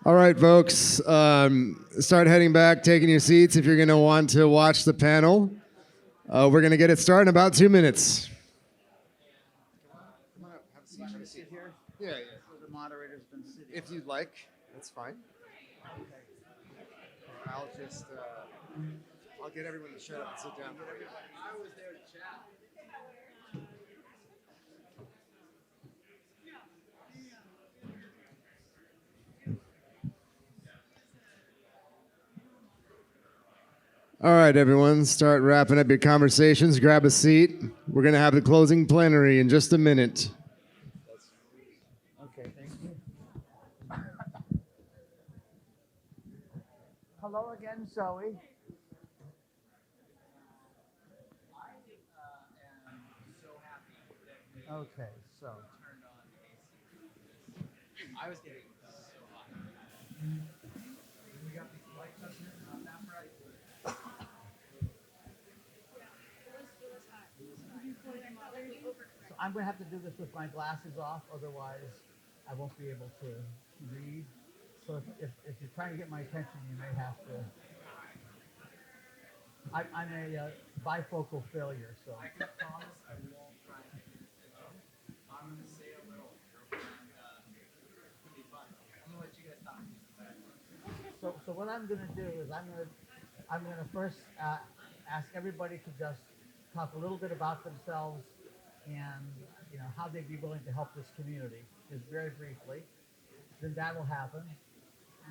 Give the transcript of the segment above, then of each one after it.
All right, folks, start heading back, taking your seats if you're going to want to watch the panel. We're going to get it started in about 2 minutes. Come on up, have a seat. Have a seat here. Yeah. So the moderator's been sitting. If you'd like, that's fine. I'll just, I'll get everyone to shut up and sit down. I was there to chat. All right, everyone, start wrapping up your conversations. Grab a seat. We're going to have the closing plenary in just a minute. Okay, thank you. Hello again, Zoe. Okay, so. I was getting so hot. We got these lights up here, not that bright. So I'm going to have to do this with my glasses off, otherwise I won't be able to read. So if you're trying to get my attention, you may have to. I'm a bifocal failure, so. I can promise I won't try to pay attention. I'm going to say a little and it'll be fun. I'm going to let you guys talk. So what I'm going to do is I'm going to first ask everybody to just talk a little bit about themselves and how they'd be willing to help this community, just very briefly. Then that will happen.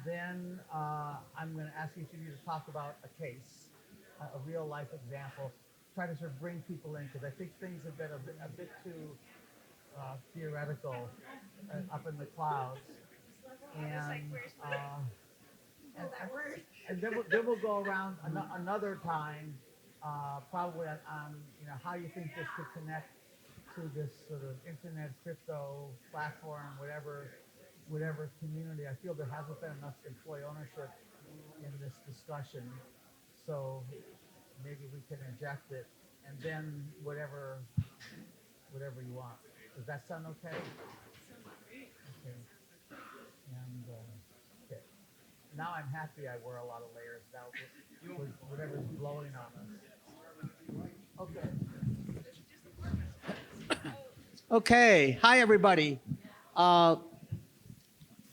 Then I'm going to ask each of you to talk about a case, a real life example. Try to sort of bring people in, because I think things have been a bit too theoretical, up in the clouds. And then we'll go around another time, probably on how you think this could connect to this sort of internet crypto platform, whatever community. I feel there hasn't been enough employee ownership in this discussion, so maybe we can inject it, and then whatever you want. Does that sound okay? Okay. And okay. Now I'm happy I wear a lot of layers now with whatever's blowing on us. Okay. Okay. Hi, everybody.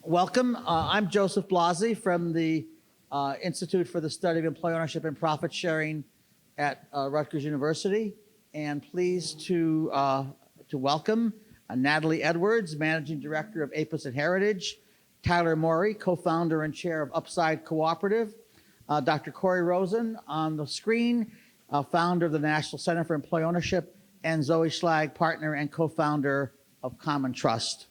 Welcome. I'm Joseph Blasi from the Institute for the Study of Employee Ownership and Profit Sharing at Rutgers University, and pleased to welcome Natalie Edwards, Managing Director of APIS and Heritage, Tyler Morey, co-founder and chair of Upside Cooperative, Dr. Corey Rosen on the screen, founder of the National Center for Employee Ownership, and Zoe Schlag, partner and co-founder of Common Trust.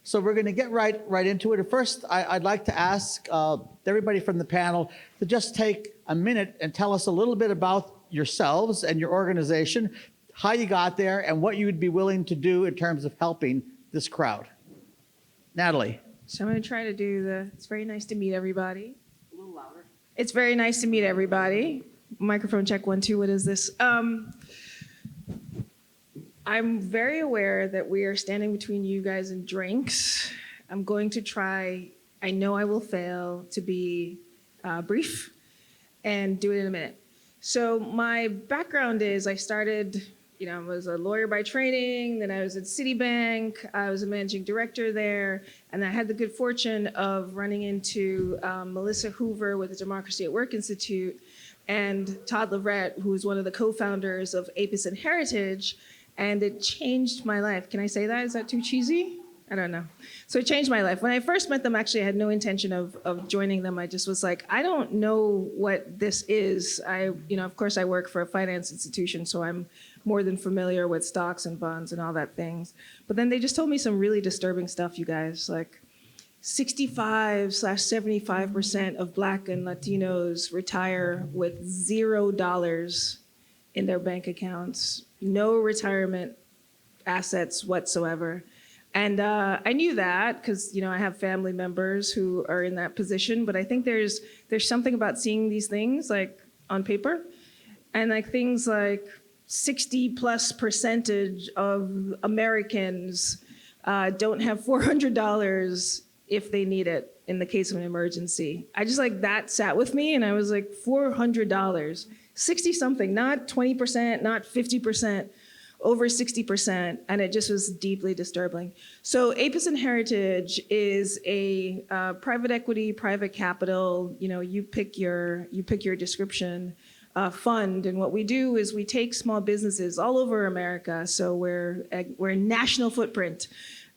So we're going to get right into it. At first, I'd like to ask everybody from the panel to just take a minute and tell us a little bit about yourselves and your organization, how you got there, and what you would be willing to do in terms of helping this crowd. Natalie. So I'm going to try to do it's very nice to meet everybody. A little louder. It's very nice to meet everybody. Microphone check 1, 2, what is this? I'm very aware that we are standing between you guys and drinks. I'm going to try, I know I will fail, to be brief and do it in a minute. So my background is I started, I was a lawyer by training, then I was at Citibank, I was a managing director there, and I had the good fortune of running into Melissa Hoover with the Democracy at Work Institute and Todd Leverett, who was one of the co-founders of APIS and Heritage, and it changed my life. Can I say that? Is that too cheesy? I don't know. So it changed my life. When I first met them, actually, I had no intention of joining them. I just was like, I don't know what this is. Of course, I work for a finance institution, so I'm more than familiar with stocks and bonds and all that things. But then they just told me some really disturbing stuff, you guys, like 65/75% of Black and Latinos retire with $0 in their bank accounts, no retirement assets whatsoever. And I knew that because, I have family members who are in that position, but I think there's something about seeing these things like on paper, and like things like 60+% of Americans don't have $400 if they need it in the case of an emergency. I just like that sat with me, and I was like, $400, 60 something, not 20%, not 50%, over 60%, and it just was deeply disturbing. So Apis and Heritage is a private equity, private capital, you pick your description, fund, and what we do is we take small businesses all over America, so we're a national footprint,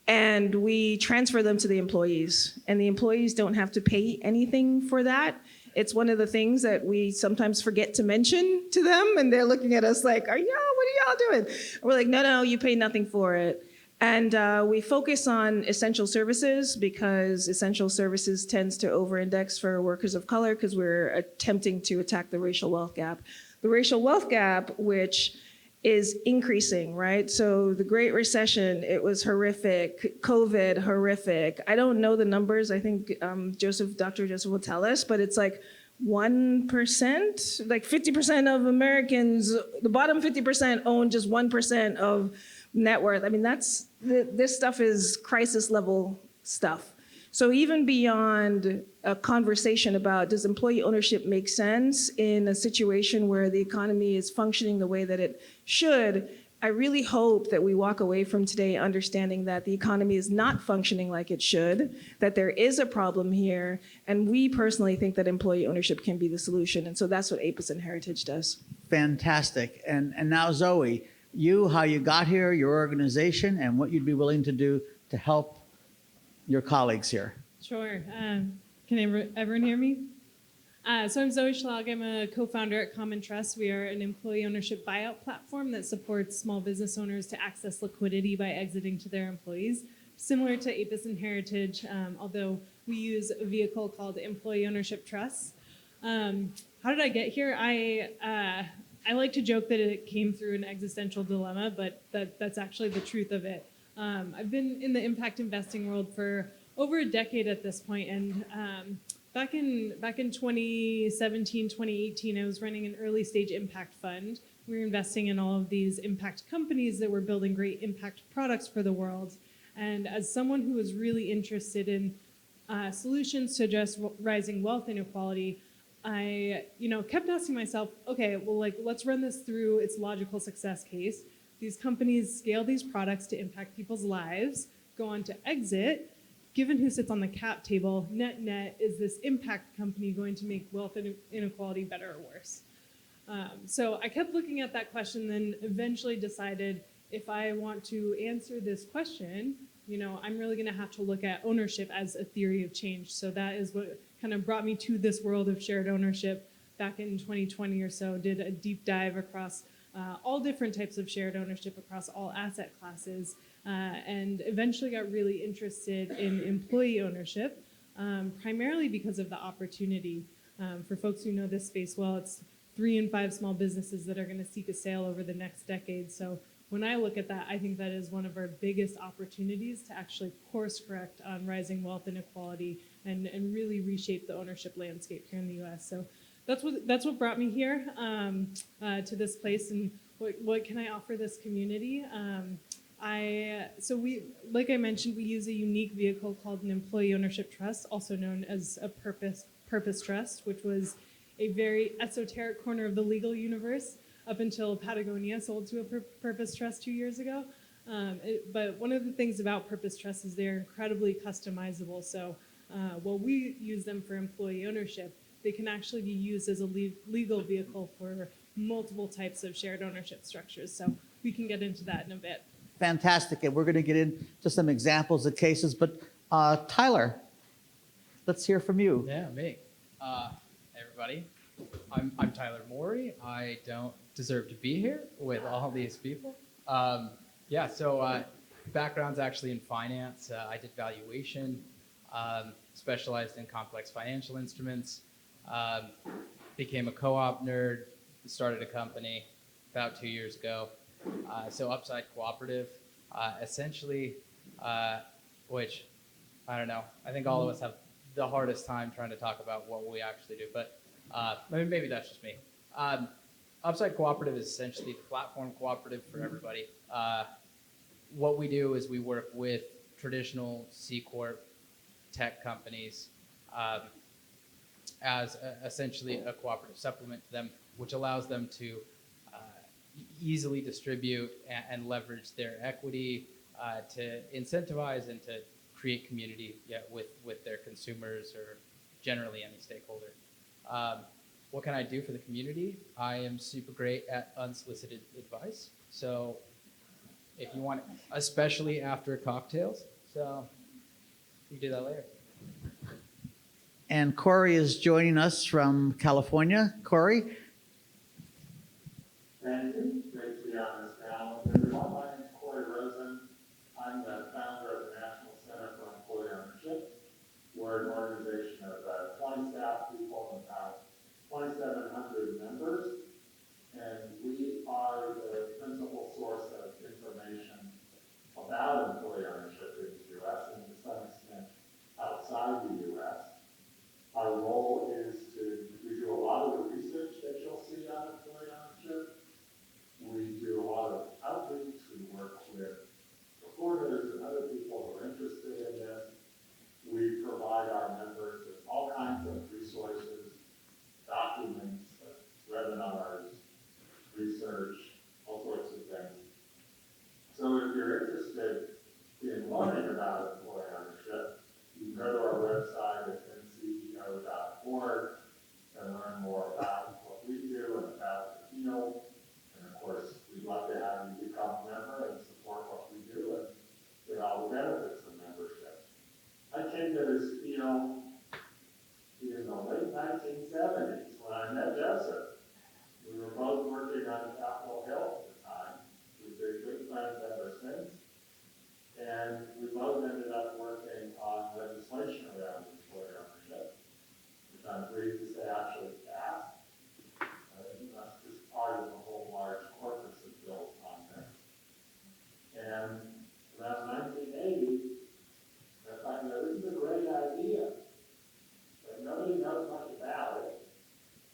and we transfer them to the employees, and the employees don't have to pay anything for that. It's one of the things that we sometimes forget to mention to them, and they're looking at us like, what are y'all doing? And we're like, no, you pay nothing for it. And we focus on essential services because essential services tends to over-index for workers of color because we're attempting to attack the racial wealth gap. The racial wealth gap, which is increasing, right? So the Great Recession, it was horrific. COVID, horrific. I don't know the numbers. I think Dr. Joseph will tell us, but it's like 1%, like 50% of Americans, the bottom 50% own just 1% of net worth. I mean, this stuff is crisis level stuff. So even beyond a conversation about does employee ownership make sense in a situation where the economy is functioning the way that it should, I really hope that we walk away from today understanding that the economy is not functioning like it should, that there is a problem here, and we personally think that employee ownership can be the solution. And so that's what Apis and Heritage does. Fantastic. And now, Zoe, how you got here, your organization, and what you'd be willing to do to help your colleagues here. Sure. Can everyone hear me? So I'm Zoe Schlag. I'm a co-founder at Common Trust. We are an employee ownership buyout platform that supports small business owners to access liquidity by exiting to their employees, similar to Apis and Heritage, although we use a vehicle called Employee Ownership Trusts. How did I get here? I like to joke that it came through an existential dilemma, but that's actually the truth of it. I've been in the impact investing world for over a decade at this point, and back in 2017, 2018, I was running an early stage impact fund. We were investing in all of these impact companies that were building great impact products for the world. And as someone who was really interested in solutions to address rising wealth inequality, I kept asking myself, okay, well, let's run this through its logical success case. These companies scale these products to impact people's lives, go on to exit. Given who sits on the cap table, net, is this impact company going to make wealth inequality better or worse? So I kept looking at that question, then eventually decided if I want to answer this question, I'm really going to have to look at ownership as a theory of change. So that is what kind of brought me to this world of shared ownership. Back in 2020 or so, did a deep dive across all different types of shared ownership across all asset classes, and eventually got really interested in employee ownership, primarily because of the opportunity. For folks who know this space well, it's 3 in 5 small businesses that are going to seek a sale over the next decade. So when I look at that, I think that is one of our biggest opportunities to actually course correct on rising wealth inequality and really reshape the ownership landscape here in the US. So that's what brought me here to this place, and what can I offer this community? Like I mentioned, we use a unique vehicle called an employee ownership trust, also known as a purpose trust, which was a very esoteric corner of the legal universe up until Patagonia sold to a purpose trust 2 years ago. But one of the things about purpose trusts is they're incredibly customizable. So while we use them for employee ownership, they can actually be used as a legal vehicle for multiple types of shared ownership structures. So we can get into that in a bit. Fantastic. And we're going to get into some examples of cases. But Tyler, let's hear from you. Yeah, me. Everybody, I'm Tyler Morey. I don't deserve to be here with all these people. Background's actually in finance. I did valuation, specialized in complex financial instruments, became a co-op nerd, started a company about 2 years ago. Upside Cooperative, essentially, which, I don't know, I think all of us have the hardest time trying to talk about what we actually do, but maybe that's just me. Upside Cooperative is essentially the platform cooperative for everybody. What we do is we work with traditional C Corp tech companies as essentially a cooperative supplement to them, which allows them to easily distribute and leverage their equity to incentivize and to create community with their consumers or generally any stakeholder. What can I do for the community? I am super great at unsolicited advice. So if you want, especially after cocktails, so we can do that later. And Corey is joining us from California. Corey? Thank you. Great to be on this panel. Everyone, my name is Corey Rosen. I'm the founder of the National Center for Employee Ownership. We're an organization of 20 staff people and about 2,700 members. And we are the principal source of information about employee ownership in the U.S. and to some extent outside the U.S. Our role is we do a lot of the research that you'll see on employee ownership. We do a lot of outreach. We work with reporters and other people who are interested in this. We provide our members with all kinds of resources, documents, webinars, research, all sorts of things. So if you're interested in learning about employee ownership, you can go to our website at nceo.org and learn more about what we do and about the field. And of course, we'd love to have you become a member and support what we do and get all the benefits of membership. I came to this field in the late 1970s when I met Beyster. We were both working on Capitol Hill at the time. We've been good friends ever since. And we both ended up working on legislation around employee ownership, which I'm pleased to say actually passed. That's just part of the whole large corpus of bills on this. And around 1980, I thought, this is a great idea, but nobody knows much about it,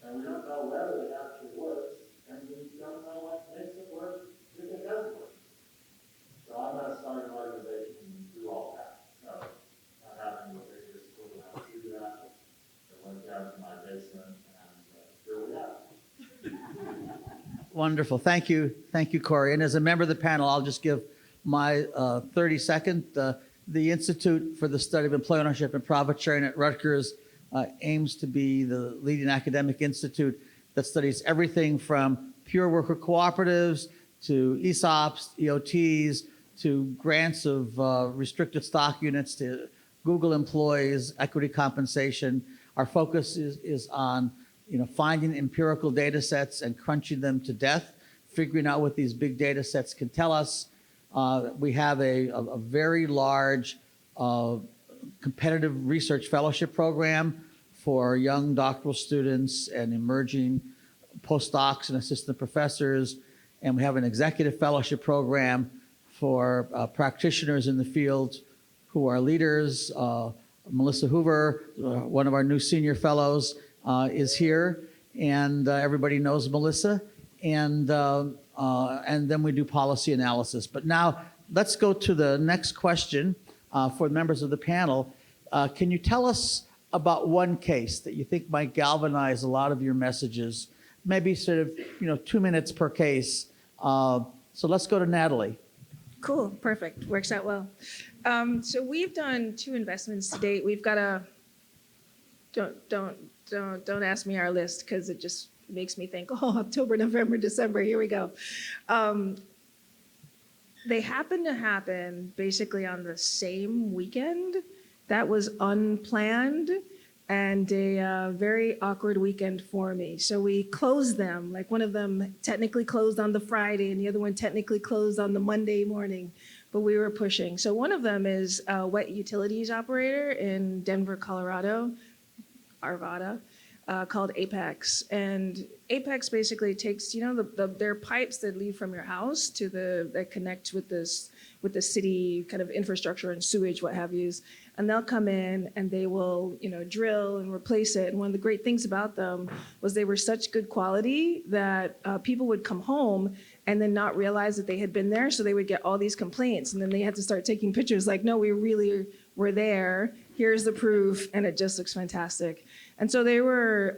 and we don't know whether it actually works, and we don't know what makes it work if it does work. So I'm going to start an organization and do all that. So I'm having the biggest school how to do that. I went down to my basement, and here we are. Wonderful. Thank you. Thank you, Corey. And as a member of the panel, I'll just give my 30-second. The Institute for the Study of Employee Ownership and Profit Sharing at Rutgers aims to be the leading academic institute that studies everything from pure worker cooperatives to ESOPs, EOTs, to grants of restricted stock units to Google employees, equity compensation. Our focus is on finding empirical data sets and crunching them to death, figuring out what these big data sets can tell us. We have a very large competitive research fellowship program for young doctoral students and emerging postdocs and assistant professors. And we have an executive fellowship program for practitioners in the field who are leaders. Melissa Hoover, one of our new senior fellows, is here, and everybody knows Melissa. And then we do policy analysis. But now let's go to the next question for members of the panel. Can you tell us about one case that you think might galvanize a lot of your messages? Maybe sort of 2 minutes per case. So let's go to Natalie. Cool, perfect, works out well. So we've done 2 investments to date. We've got a, don't ask me our list because it just makes me think, oh, October, November, December, here we go. They happen to happen basically on the same weekend. That was unplanned and a very awkward weekend for me. So we closed them, like one of them technically closed on the Friday and the other one technically closed on the Monday morning, but we were pushing. So one of them is a wet utilities operator in Denver, Colorado, Arvada, called Apex. And Apex basically takes, their pipes that lead from your house to that connect with the city kind of infrastructure and sewage, what have yous. And they'll come in and they will, drill and replace it. And one of the great things about them was they were such good quality that people would come home and then not realize that they had been there. So they would get all these complaints. And then they had to start taking pictures like, no, we we're there. Here's the proof, and it just looks fantastic. And so they were,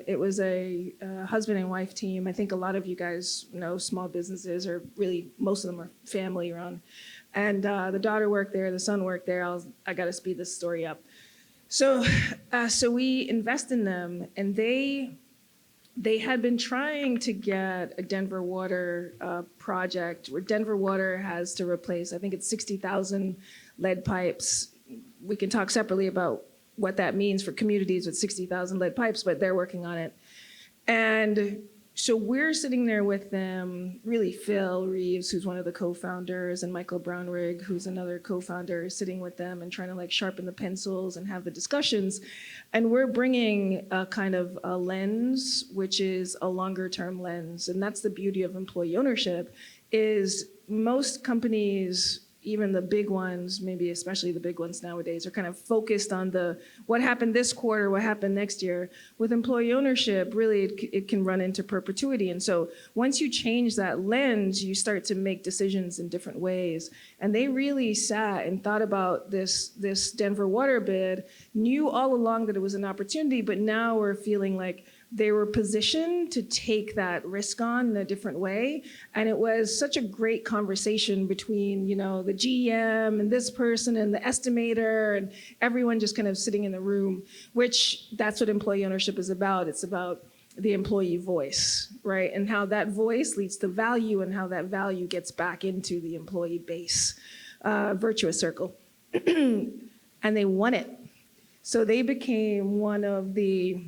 it was a husband and wife team. I think a lot of you guys know small businesses, or really most of them are family run. And the daughter worked there, the son worked there. I got to speed this story up. So we invest in them, and they had been trying to get a Denver Water project where Denver Water has to replace, I think it's 60,000 lead pipes. We can talk separately about what that means for communities with 60,000 lead pipes, but they're working on it. And so we're sitting there with them, really Phil Reeves, who's one of the co-founders, and Michael Brownrigg, who's another co-founder, sitting with them and trying to like sharpen the pencils and have the discussions. And we're bringing a kind of a lens, which is a longer term lens. And that's the beauty of employee ownership, is most companies, even the big ones, maybe especially the big ones nowadays, are kind of focused on the what happened this quarter, what happened next year. With employee ownership, really it can run into perpetuity. And so once you change that lens, you start to make decisions in different ways. And they really sat and thought about this Denver Water bid, knew all along that it was an opportunity, but now we're feeling like they were positioned to take that risk on in a different way. And it was such a great conversation between, the GM and this person and the estimator and everyone just kind of sitting in the room, which that's what employee ownership is about. It's about the employee voice, right? And how that voice leads to value and how that value gets back into the employee base, virtuous circle. And they won it. So they became one of the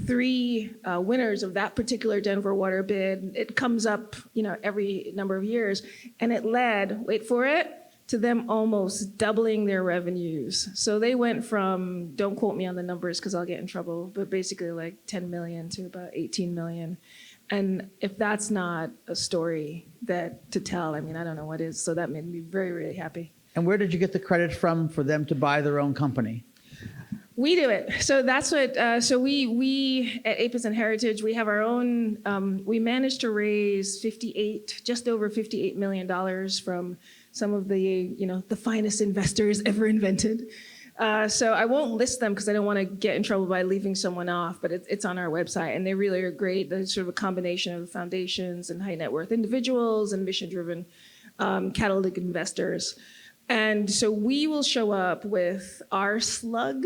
3 winners of that particular Denver Water bid. It comes up, every number of years, and it led, wait for it, to them almost doubling their revenues. So they went from, don't quote me on the numbers because I'll get in trouble, but basically like 10 million to about 18 million. And if that's not a story to tell, I don't know what is. So that made me very, really happy. And where did you get the credit from for them to buy their own company? We do it. So that's what, so we at Apis and Heritage, we have our own, we managed to raise just over $58 million from some of the, the finest investors ever invented. So I won't list them because I don't want to get in trouble by leaving someone off, but it's on our website, and they really are great. They're sort of a combination of foundations and high net worth individuals and mission-driven catalytic investors. And so we will show up with our slug.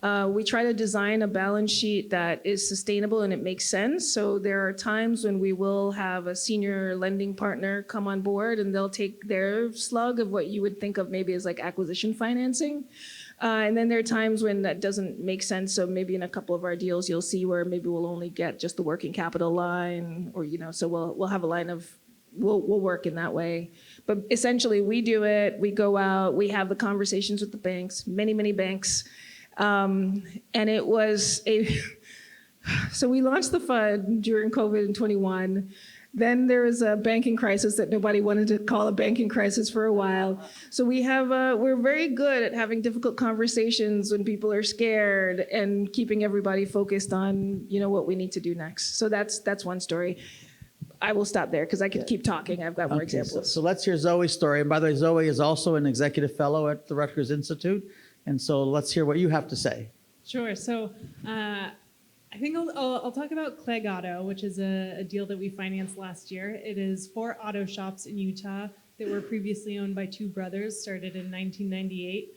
We try to design a balance sheet that is sustainable and it makes sense. So there are times when we will have a senior lending partner come on board and they'll take their slug of what you would think of maybe as like acquisition financing. And then there are times when that doesn't make sense. So maybe in a couple of our deals, you'll see where maybe we'll only get just the working capital line, or, so we'll have a line of, we'll work in that way. But essentially we do it, we go out, we have the conversations with the banks, many, many banks. And it was so we launched the fund during COVID in 21. Then there was a banking crisis that nobody wanted to call a banking crisis for a while. So we're very good at having difficult conversations when people are scared and keeping everybody focused on, what we need to do next. So that's one story. I will stop there because I could keep talking. I've got more examples. So let's hear Zoe's story. And by the way, Zoe is also an executive fellow at the Rutgers Institute. And so let's hear what you have to say. Sure. So I think I'll talk about Clegg Auto, which is a deal that we financed last year. It is 4 auto shops in Utah that were previously owned by 2 brothers, started in 1998.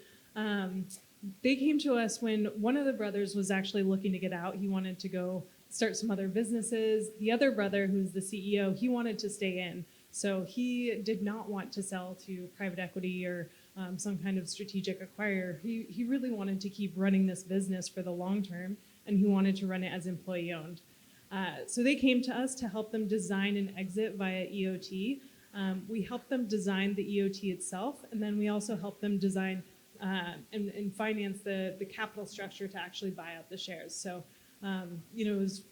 They came to us when one of the brothers was actually looking to get out. He wanted to go start some other businesses. The other brother, who's the CEO, he wanted to stay in. So he did not want to sell to private equity or some kind of strategic acquirer. He really wanted to keep running this business for the long term, and he wanted to run it as employee owned. So they came to us to help them design an exit via EOT. We helped them design the EOT itself, and then we also helped them design and finance the capital structure to actually buy out the shares. So it was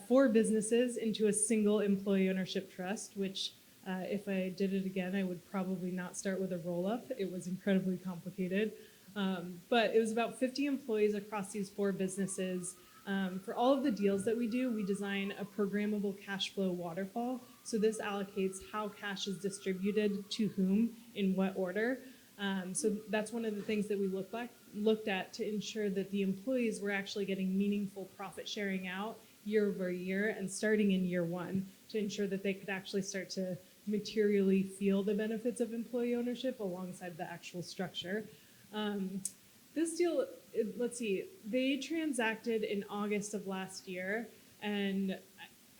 4 businesses into a single employee ownership trust, which if I did it again, I would probably not start with a roll-up. It was incredibly complicated. But it was about 50 employees across these 4 businesses. For all of the deals that we do, we design a programmable cash flow waterfall. So this allocates how cash is distributed to whom in what order. So that's one of the things that we looked at to ensure that the employees were actually getting meaningful profit sharing out year over year and starting in year one to ensure that they could actually start to materially feel the benefits of employee ownership alongside the actual structure. This deal, let's see, they transacted in August of last year, and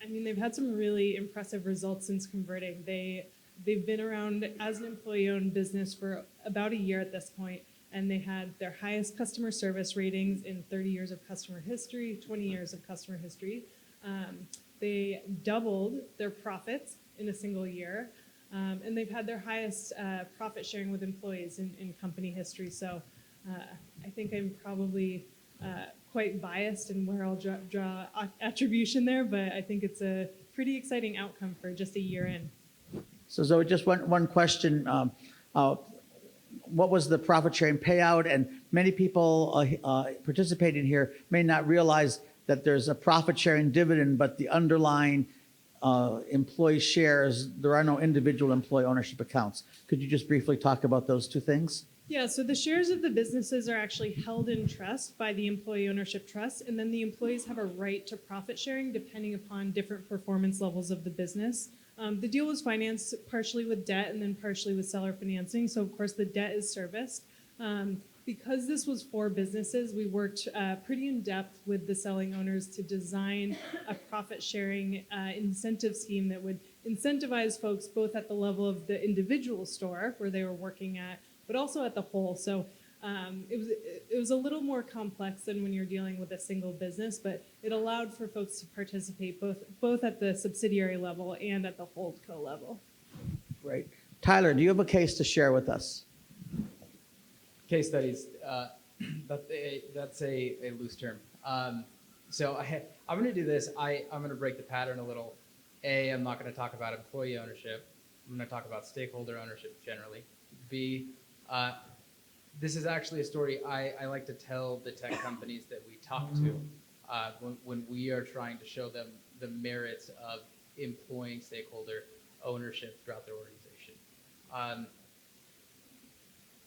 I mean, they've had some really impressive results since converting. They've been around as an employee-owned business for about a year at this point, and they had their highest customer service ratings in 30 years of customer history, 20 years of customer history. They doubled their profits in a single year, and they've had their highest profit sharing with employees in company history. So I think I'm probably quite biased in where I'll draw attribution there, but I think it's a pretty exciting outcome for just a year in. So Zoe, just one question. What was the profit sharing payout? And many people participating here may not realize that there's a profit sharing dividend, but the underlying employee shares, there are no individual employee ownership accounts. Could you just briefly talk about those two things? Yeah, so the shares of the businesses are actually held in trust by the employee ownership trust, and then the employees have a right to profit sharing depending upon different performance levels of the business. The deal was financed partially with debt and then partially with seller financing, so of course the debt is serviced. Because this was for businesses, we worked pretty in depth with the selling owners to design a profit sharing incentive scheme that would incentivize folks both at the level of the individual store where they were working at, but also at the whole. So it was a little more complex than when you're dealing with a single business, but it allowed for folks to participate both at the subsidiary level and at the holdco level. Great. Tyler, do you have a case to share with us? Case studies, that's a loose term. So I'm going to do this. I'm going to break the pattern a little. I'm not going to talk about employee ownership. I'm going to talk about stakeholder ownership generally. B, this is actually a story I like to tell the tech companies that we talk to when we are trying to show them the merits of employing stakeholder ownership throughout their organization.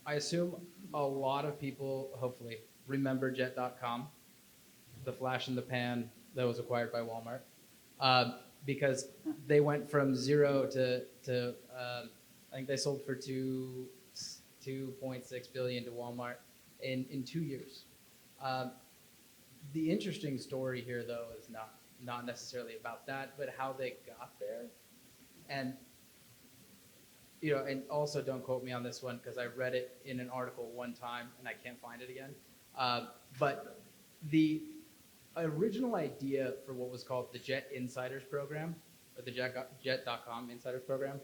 I assume a lot of people, hopefully, remember Jet.com, the flash in the pan that was acquired by Walmart, because they went from zero to I think they sold for $2.6 billion to Walmart in 2 years. The interesting story here, though, is not necessarily about that, but how they got there. And and also don't quote me on this one because I read it in an article one time and I can't find it again. But the original idea for what was called the Jet Insiders Program, or the Jet.com Insiders Program,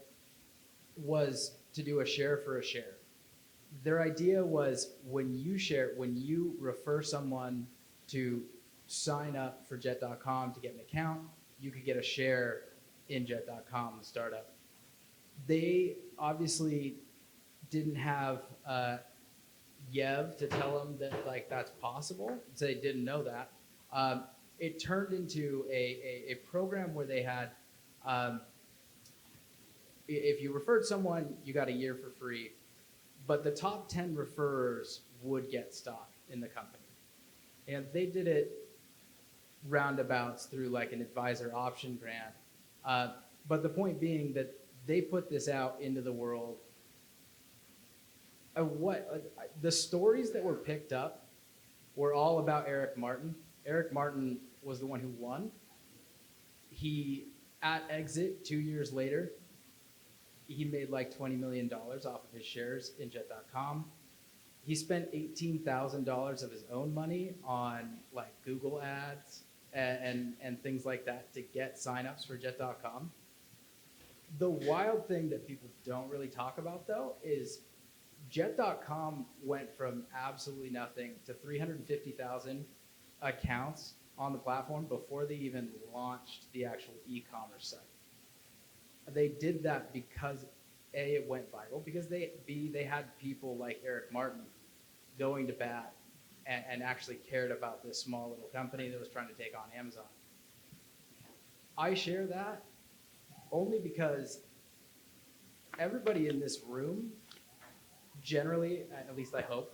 was to do a share for a share. Their idea was when you refer someone to sign up for Jet.com to get an account, you could get a share in Jet.com, the startup. They obviously didn't have Yev to tell them that that's possible, so they didn't know that. It turned into a program where they had, if you referred someone, you got a year for free, but the top 10 referrers would get stock in the company. And they did it roundabouts through an advisor option grant. But the point being that they put this out into the world. The stories that were picked up were all about Eric Martin. Eric Martin was the one who won. He, at exit 2 years later, he made $20 million off of his shares in Jet.com. He spent $18,000 of his own money on Google ads and things like that to get signups for Jet.com. The wild thing that people don't really talk about, though, is Jet.com went from absolutely nothing to 350,000 accounts on the platform before they even launched the actual e-commerce site. They did that because A, it went viral, because they had people like Eric Martin going to bat and actually cared about this small little company that was trying to take on Amazon. I share that only because everybody in this room generally, at least I hope,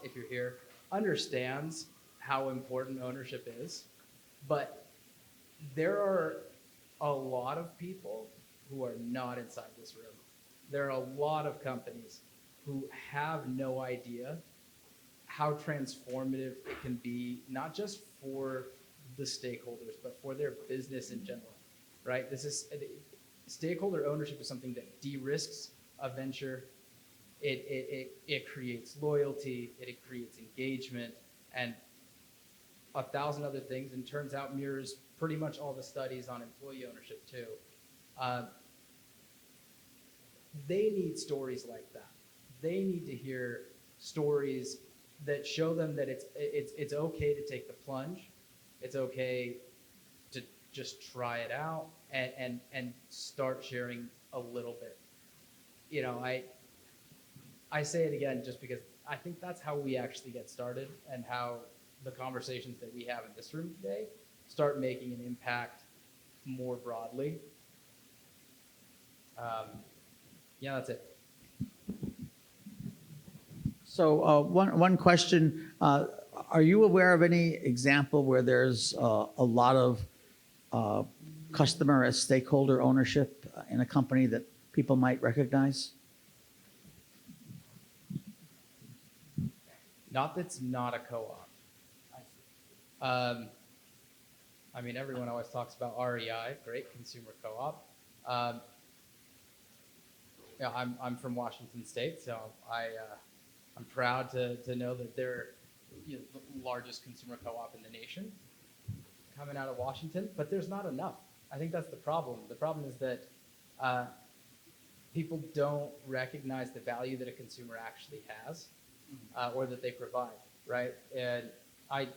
if you're here, understands how important ownership is, but there are a lot of people who are not inside this room. There are a lot of companies who have no idea how transformative it can be, not just for the stakeholders, but for their business in general, right? Stakeholder ownership is something that de-risks a venture. It creates loyalty, it creates engagement, and 1,000 other things, and turns out mirrors pretty much all the studies on employee ownership too. They need stories like that. They need to hear stories that show them that it's okay to take the plunge. It's okay to just try it out and start sharing a little bit. You know, I say it again just because I think that's how we actually get started, and how the conversations that we have in this room today start making an impact more broadly. Yeah, that's it. So one question, are you aware of any example where there's a lot of customer as stakeholder ownership in a company that people might recognize? Not that's not a co-op. I mean, everyone always talks about REI, great consumer co-op. Yeah, I'm from Washington State, so I'm proud to know that they're the largest consumer co-op in the nation, coming out of Washington. But there's not enough. I think that's the problem. The problem is that people don't recognize the value that a consumer actually has, or that they provide, right? And I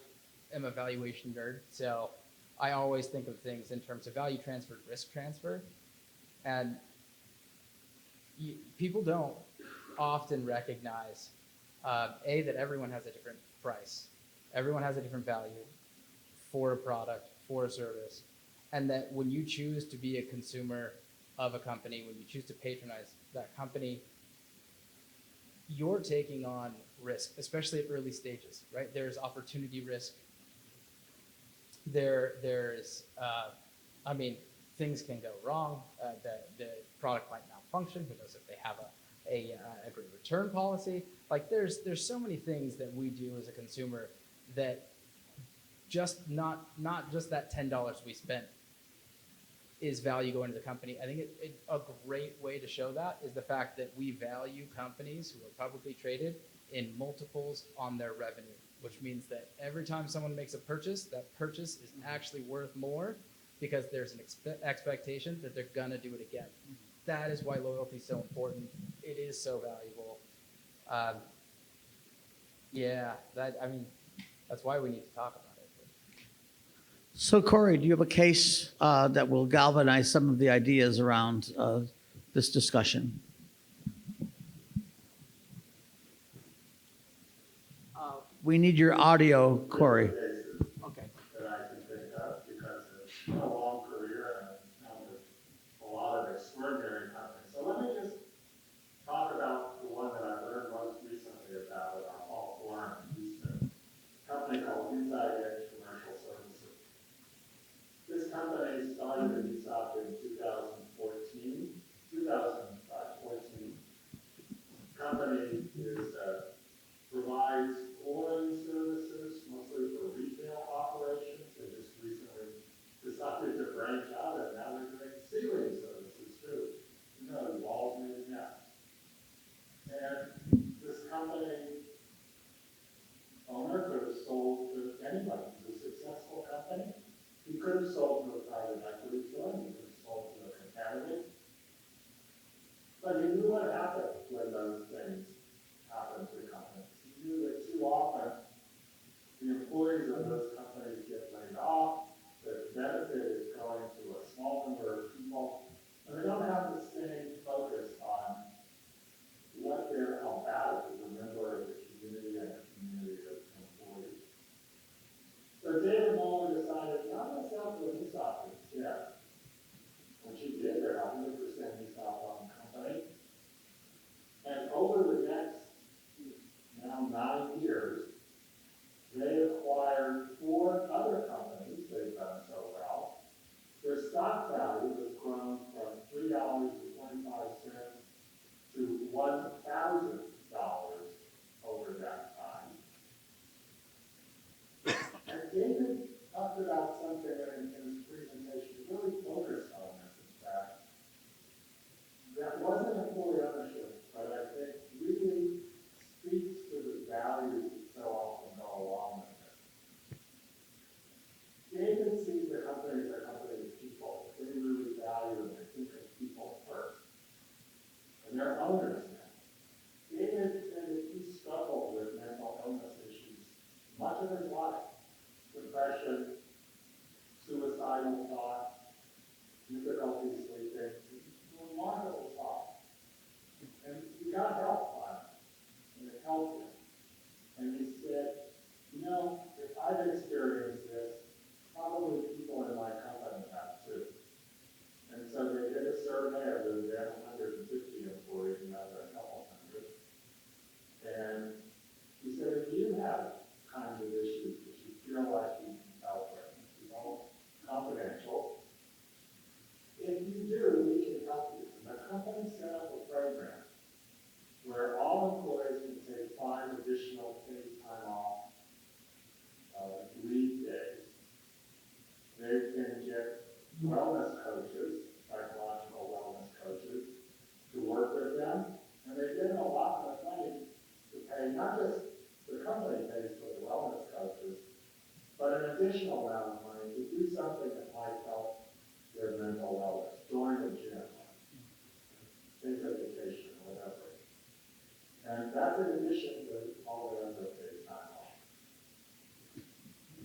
am a valuation nerd, so I always think of things in terms of value transfer, risk transfer, and people don't often recognize that everyone has a different price, everyone has a different value for a product, for a service, and that when you choose to be a consumer of a company, when you choose to patronize that company, you're taking on risk, especially at early stages, right? There's opportunity risk. There's I mean, things can go wrong. The product might malfunction. Who knows if they have a great return policy? Like there's so many things that we do as a consumer that just not just that $10 we spent is value going to the company. I think a great way to show that is the fact that we value companies who are publicly traded in multiples on their revenue, which means that every time someone makes a purchase, that purchase is actually worth more because there's an expectation that they're gonna do it again. That is why loyalty is so important. It is so valuable. That's why we need to talk about it. So Corey, do you have a case that will galvanize some of the ideas around this discussion? We need your audio, Corey. Okay. That I can think of because it's a long career and I've known a lot of extraordinary companies. So let me just talk about the one that I learned most recently about at our fall forum in Beyster, a company called Lifecycle Commercial Services. This company started in ESOP in 2014. Company provides flooring services, mostly for retail additional amount of money to do something that might help their mental wellness, join a gym, take a vacation, whatever. And that's in addition to all the other paid time off.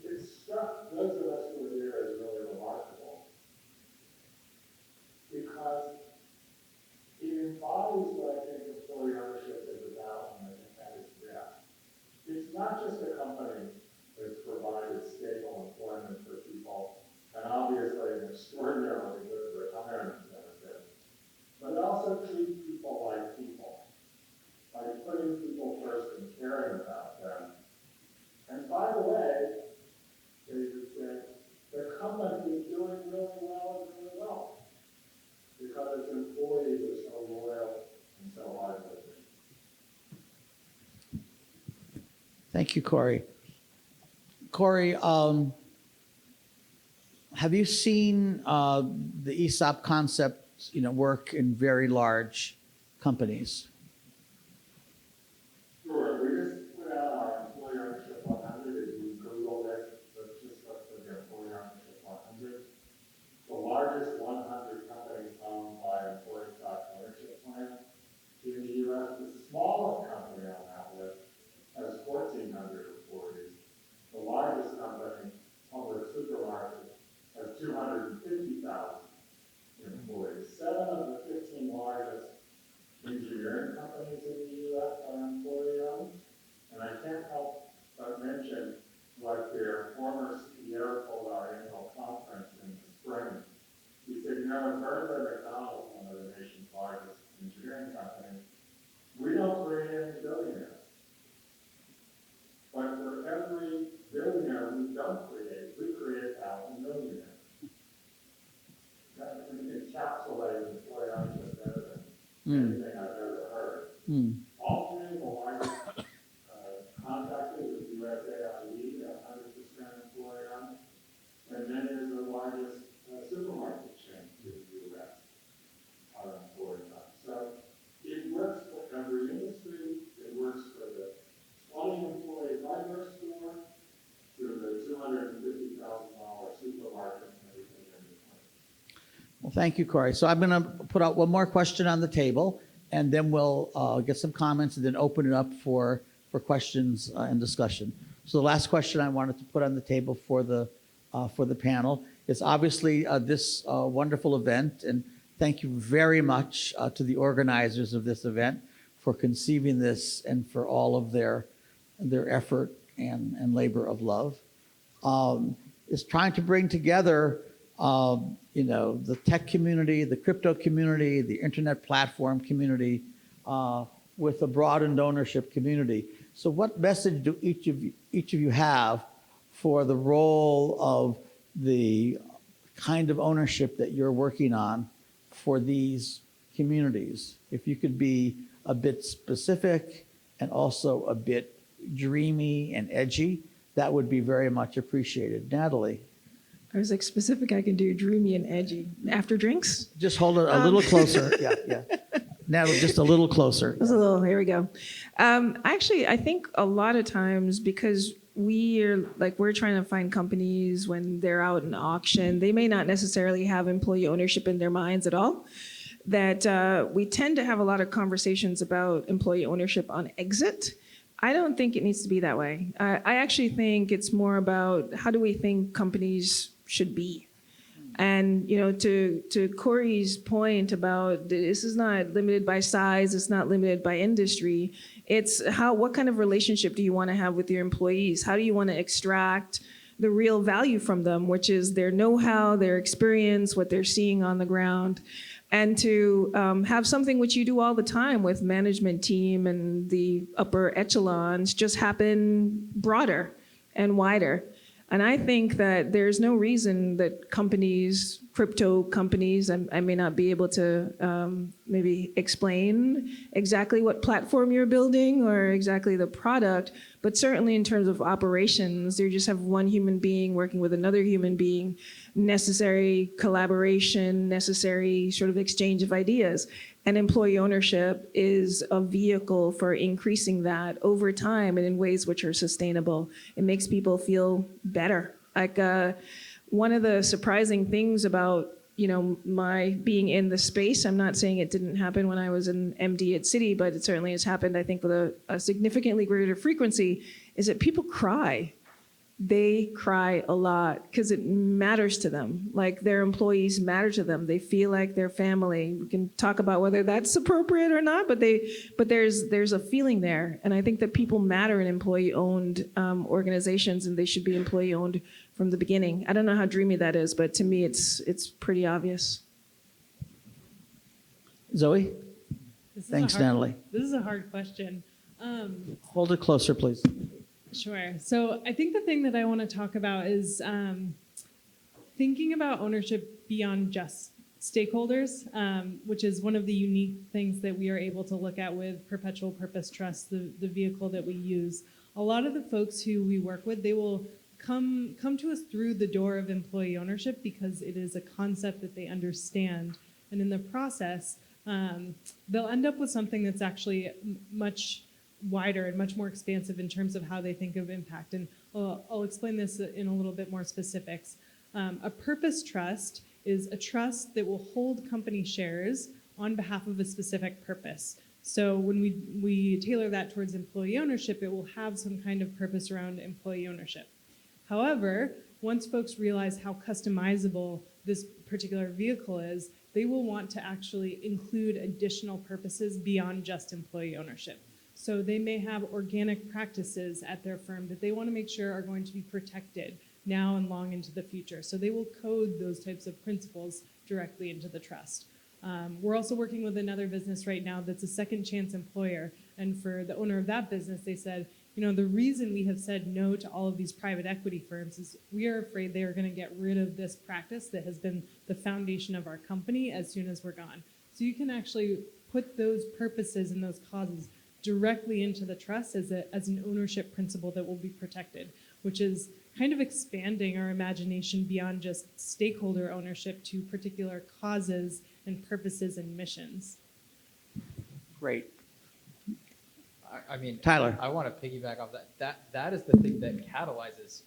It struck those of us who were there as really remarkable because it embodies what I think employee ownership is about, and I think that is best. It's not just a company that's provided stable employment for people, and obviously an extraordinarily good retirement benefit, but it also treats people, by putting people first and caring about them. And by the way, David said, the company is doing really well and really well because its employees are so loyal and so hardworking. Thank you, Corey. Corey, have you seen the ESOP concept, work in very large companies? Sure, we just put out our employee ownership 100. If you Google it, just look for the employee ownership 100. The largest 100 companies owned by employee stock ownership plan in the U.S. The smallest company on that list has 1,400 employees. The largest company, Public Supermarket, has 250,000 employees. 7 of the 15 largest engineering companies in the U.S. are employee-owned. And I can't help but mention what their former CEO told our annual conference in the spring. He said, in Burger McDonald's, one of the nation's largest engineering companies, we don't create any billionaires. But for every billionaire we don't create, we create 1,000 millionaires. That encapsulates employee ownership better than anything I've ever heard. All three of the largest contractors with USAID, 100% employee owned, and many of the largest supermarket chains in the U.S. are employee owned. So it works for every industry. It works for the 20 employee hardware store to the $250,000 supermarket and everything in between. Well, thank you, Corey. So I'm going to put out one more question on the table, and then we'll get some comments and then open it up for questions and discussion. So the last question I wanted to put on the table for the panel is obviously this wonderful event, and thank you very much to the organizers of this event for conceiving this and for all of their effort and labor of love. Is trying to bring together the tech community, the crypto community, the internet platform community, with a broadened ownership community. So what message do each of you have for the role of the kind of ownership that you're working on for these communities? If you could be a bit specific and also a bit dreamy and edgy, that would be very much appreciated. Natalie? I was like, specific, I can do dreamy and edgy. After drinks? Just hold it a little closer. Yeah. Natalie, just a little closer. Just a little, here we go. Actually, I think a lot of times because we're trying to find companies when they're out in auction, they may not necessarily have employee ownership in their minds at all, that we tend to have a lot of conversations about employee ownership on exit. I don't think it needs to be that way. I actually think it's more about how do we think companies should be. And to Corey's point about this is not limited by size, it's not limited by industry. It's what kind of relationship do you want to have with your employees? How do you want to extract the real value from them, which is their know-how, their experience, what they're seeing on the ground, and to have something which you do all the time with management team and the upper echelons just happen broader and wider. And I think that there's no reason that companies, crypto companies, I may not be able to maybe explain exactly what platform you're building or exactly the product, but certainly in terms of operations, you just have one human being working with another human being, necessary collaboration, necessary sort of exchange of ideas. And employee ownership is a vehicle for increasing that over time and in ways which are sustainable. It makes people feel better Like one of the surprising things about my being in the space, I'm not saying it didn't happen when I was an MD at Citi, but it certainly has happened, I think, with a significantly greater frequency, is that people cry. They cry a lot because it matters to them. Like their employees matter to them. They feel like their family. We can talk about whether that's appropriate or not, but there's a feeling there. And I think that people matter in employee-owned organizations, and they should be employee-owned from the beginning. I don't know how dreamy that is, but to me, it's pretty obvious. Zoe? This is Thanks, a hard- Natalie. This is a hard question. Hold it closer, please. Sure. So I think the thing that I want to talk about is thinking about ownership beyond just stakeholders, which is one of the unique things that we are able to look at with Perpetual Purpose Trust, the vehicle that we use. A lot of the folks who we work with, they will come to us through the door of employee ownership because it is a concept that they understand. And in the process, they'll end up with something that's actually much wider and much more expansive in terms of how they think of impact. And I'll explain this in a little bit more specifics. A purpose trust is a trust that will hold company shares on behalf of a specific purpose. So when we tailor that towards employee ownership, it will have some kind of purpose around employee ownership. However, once folks realize how customizable this particular vehicle is, they will want to actually include additional purposes beyond just employee ownership. So they may have organic practices at their firm that they want to make sure are going to be protected now and long into the future. So they will code those types of principles directly into the trust. We're also working with another business right now that's a second chance employer. And for the owner of that business, they said, the reason we have said no to all of these private equity firms is we are afraid they are going to get rid of this practice that has been the foundation of our company as soon as we're gone. So you can actually put those purposes and those causes directly into the trust as an ownership principle that will be protected, which is kind of expanding our imagination beyond just stakeholder ownership to particular causes and purposes and missions. Great. I mean, Tyler. I want to piggyback off that. That is the thing that catalyzes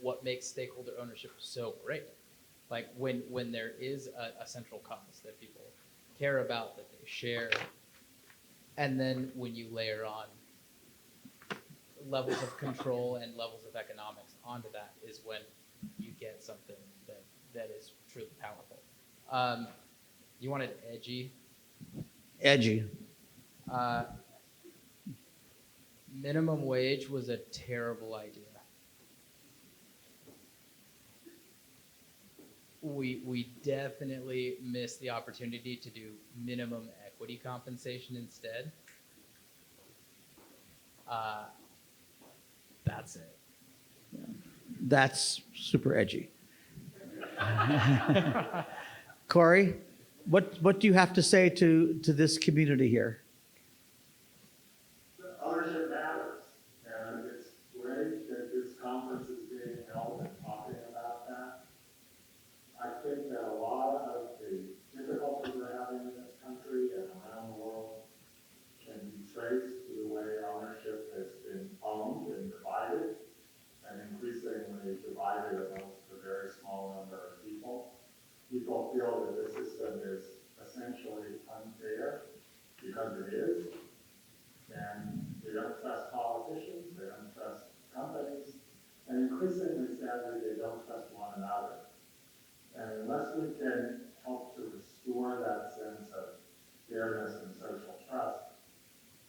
what makes stakeholder ownership so great. Like when there is a central cause that people care about, that they share, and then when you layer on levels of control and levels of economics onto that is when you get something that is truly powerful. You wanted edgy? Edgy. Minimum wage was a terrible idea. We definitely missed the opportunity to do minimum equity compensation instead. That's it. That's super edgy. Corey, what do you have to say to this community here? Ownership matters, and it's great that this conference is being held and talking about that. I think that a lot of the difficulties we're having in this country and around the world can be traced to the way ownership has been owned and divided, and increasingly divided amongst a very small number of people. People feel that the system is essentially unfair because it is, and they don't trust politicians, they don't trust companies, and increasingly, sadly, they don't trust one another. And unless we can help to restore that sense of fairness and social trust,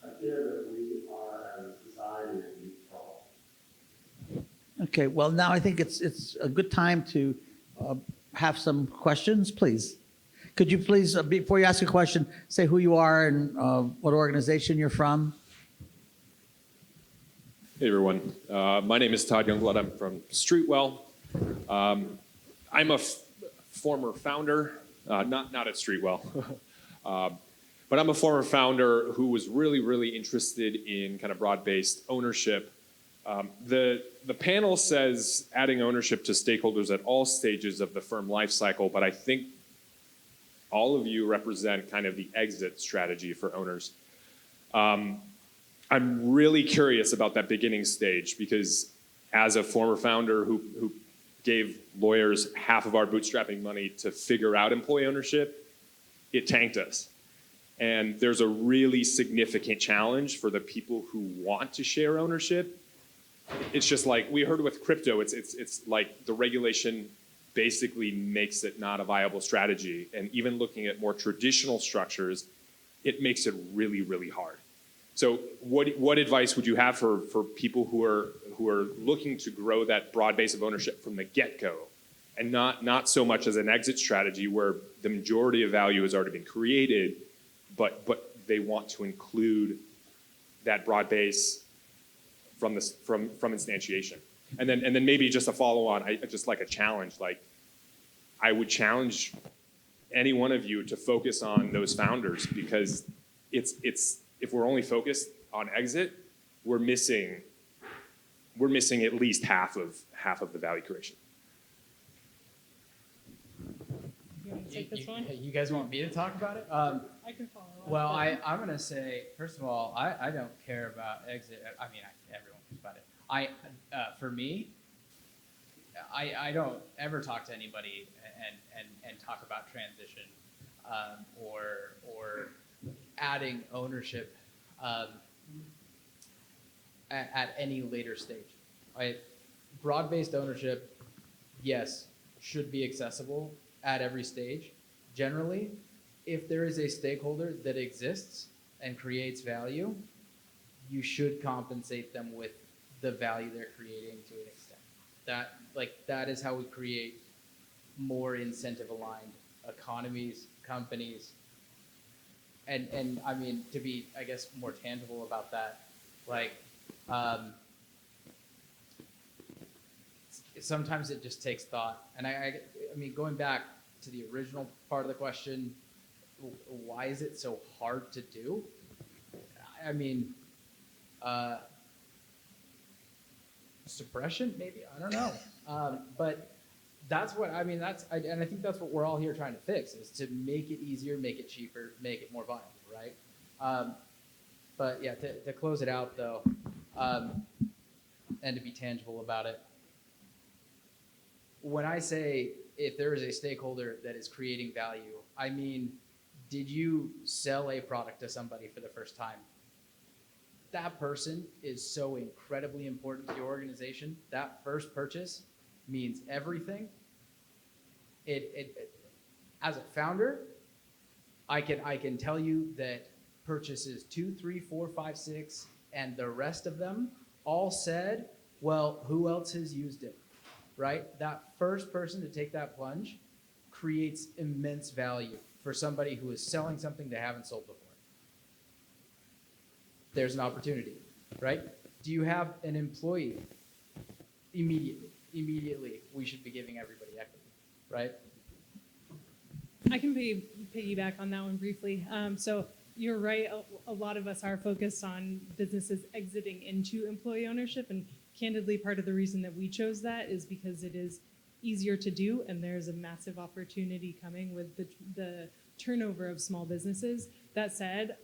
I fear that we are, as a society, in deep trouble. Okay, well, now I think it's a good time to have some questions, please. Could you please, before you ask a question, say who you are and what organization you're from? Hey everyone, my name is Todd Youngblood. I'm from Streetwell. I'm a former founder, not at Streetwell, but I'm a former founder who was really interested in kind of broad-based ownership. The panel says adding ownership to stakeholders at all stages of the firm life cycle, but I think all of you represent kind of the exit strategy for owners. I'm really curious about that beginning stage because as a former founder who gave lawyers half of our bootstrapping money to figure out employee ownership, it tanked us. And there's a really significant challenge for the people who want to share ownership. It's just like we heard with crypto, it's like the regulation basically makes it not a viable strategy. And even looking at more traditional structures, it makes it really, really hard. So what advice would you have for people who are looking to grow that broad base of ownership from the get-go, and not so much as an exit strategy where the majority of value has already been created, but they want to include that broad base from instantiation? And then maybe just a follow-on, just like a challenge, like I would challenge any one of you to focus on those founders, because it's if we're only focused on exit, we're missing at least half of the value creation. You want to take this one? You guys want me to talk about it? I can follow up. Well, I'm going to say, first of all, I don't care about exit. I mean, everyone cares about it. For me, I don't ever talk to anybody and talk about transition or adding ownership at any later stage. Broad-based ownership, yes, should be accessible at every stage. Generally, if there is a stakeholder that exists and creates value, you should compensate them with the value they're creating to an extent. That is how we create more incentive-aligned economies, companies, and I mean, to be, I guess, more tangible about that, sometimes it just takes thought. And I mean, going back to the original part of the question, why is it so hard to do? I mean, suppression, maybe? I don't know. But that's what, I mean, and I think that's what we're all here trying to fix, is to make it easier, make it cheaper, make it more viable, right? But yeah, to close it out though, and to be tangible about it, when I say if there is a stakeholder that is creating value, I mean, did you sell a product to somebody for the first time? That person is so incredibly important to your organization. That first purchase means everything. It as a founder, I can tell you that purchases 2, 3, 4, 5, 6, and the rest of them all said, well, who else has used it, right? That first person to take that plunge creates immense value for somebody who is selling something they haven't sold before. There's an opportunity, right? Do you have an employee? Immediately, we should be giving everybody equity, right? I can piggyback on that one briefly. So you're right. A lot of us are focused on businesses exiting into employee ownership, and candidly, part of the reason that we chose that is because it is easier to do, and there's a massive opportunity coming with the turnover of small businesses. That said,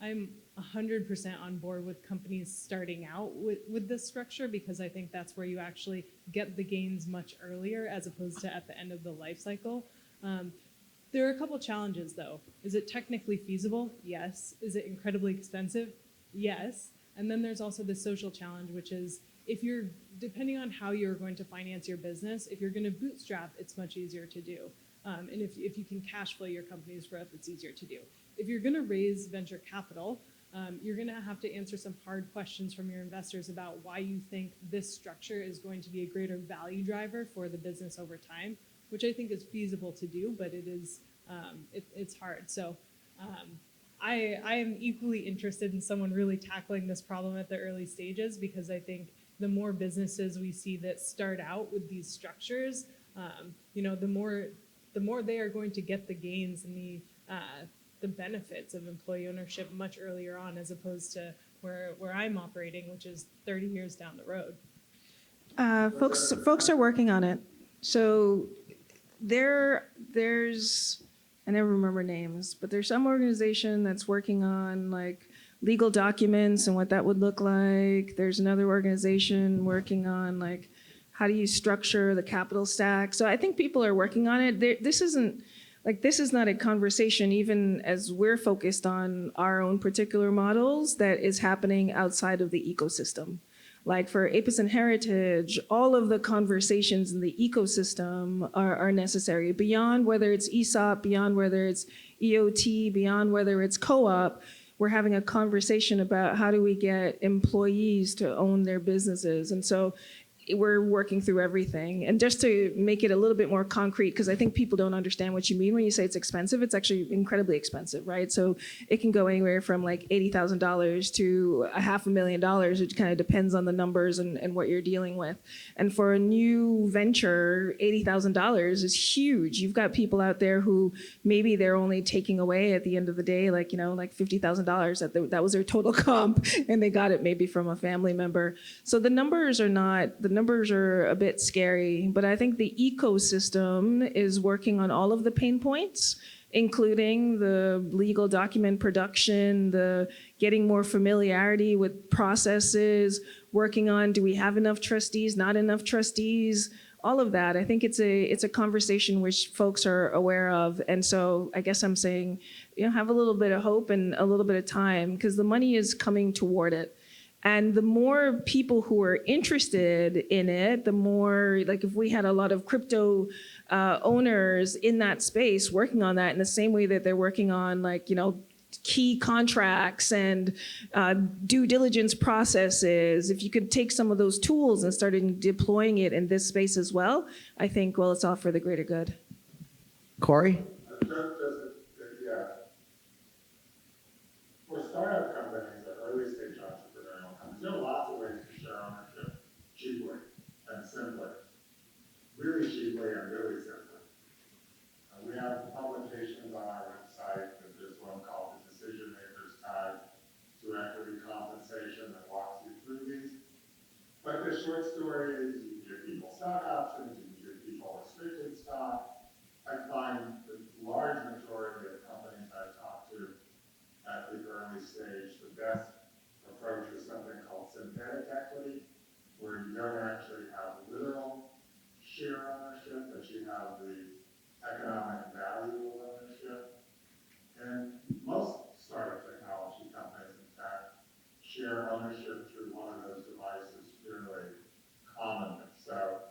I'm 100% on board with companies starting out with this structure, because I think that's where you actually get the gains much earlier as opposed to at the end of the life cycle. There are a couple challenges though. Is it technically feasible? Yes. Is it incredibly expensive? Yes. And then there's also the social challenge, which is depending on how you're going to finance your business, if you're going to bootstrap, it's much easier to do. And if you can cash flow your company's growth, it's easier to do. If you're going to raise venture capital, you're going to have to answer some hard questions from your investors about why you think this structure is going to be a greater value driver for the business over time, which I think is feasible to do, but it is it's hard. So I am equally interested in someone really tackling this problem at the early stages, because I think the more businesses we see that start out with these structures, the more they are going to get the gains and the benefits of employee ownership much earlier on, as opposed to where I'm operating, which is 30 years down the road. Folks are working on it. So there's, I never remember names, but there's some organization that's working on like legal documents and what that would look like. There's another organization working on like How do you structure the capital stack? So I think people are working on it. This is not a conversation, even as we're focused on our own particular models, that is happening outside of the ecosystem. Like for APIS and Heritage, all of the conversations in the ecosystem are necessary. Beyond whether it's ESOP, beyond whether it's EOT, beyond whether it's co-op, we're having a conversation about how do we get employees to own their businesses. And so we're working through everything. And just to make it a little bit more concrete, because I think people don't understand what you mean when you say it's expensive. It's actually incredibly expensive, right? So it can go anywhere from like $80,000 to $500,000. It kind of depends on the numbers and what you're dealing with. And for a new venture, $80,000 is huge. You've got people out there who maybe they're only taking away at the end of the day, like, you know, like $50,000. That was their total comp, and they got it maybe from a family member. So the numbers are a bit scary, but I think the ecosystem is working on all of the pain points, including the legal document production, the getting more familiarity with processes, working on do we have enough trustees, not enough trustees, all of that. I think it's a conversation which folks are aware of. And so I guess I'm saying, you know, have a little bit of hope and a little bit of time, because the money is coming toward it. And the more people who are interested in it, the more, like if we had a lot of crypto owners in that space working on that in the same way that they're working on, like, you know, key contracts and due diligence processes, if you could take some of those tools and started deploying it in this space as well, I think, well, it's all for the greater good. Corey? Yeah. For startup companies or early stage entrepreneurial companies, there are lots of ways to share ownership cheaply and simply. Really cheaply and really simply. We have publications on our website. There's one called The Decision Maker's Guide to Equity Compensation that walks you through these. But the short story is you can give people stock options, you can give people restricted stock. I find the large majority of companies I've talked to at the early stage, the best approach is something called synthetic equity, where you don't actually have literal share ownership, but you have the economic value of ownership. And most startup technology companies, in fact, share ownership through one of those devices fairly commonly. So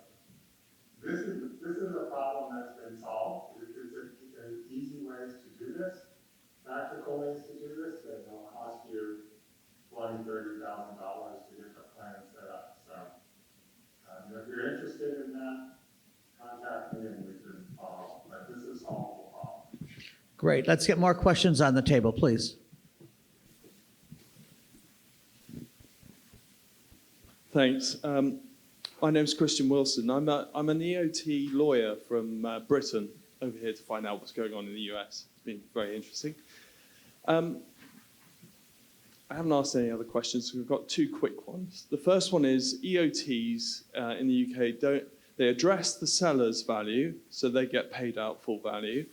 this is a problem that's been solved. There's easy ways to do this, practical ways to do this, that will cost you $20,000, $30,000 to get the plan set up. So if you're interested in that, contact me and we can follow. But this is solvable problem. Great. Let's get more questions on the table, please. Thanks. My name's Christian Wilson. I'm an EOT lawyer from Britain over here to find out what's going on in the US. It's been very interesting. I haven't asked any other questions, so we've got two quick ones. The first one is EOTs in the UK they address the seller's value, so they get paid out full value,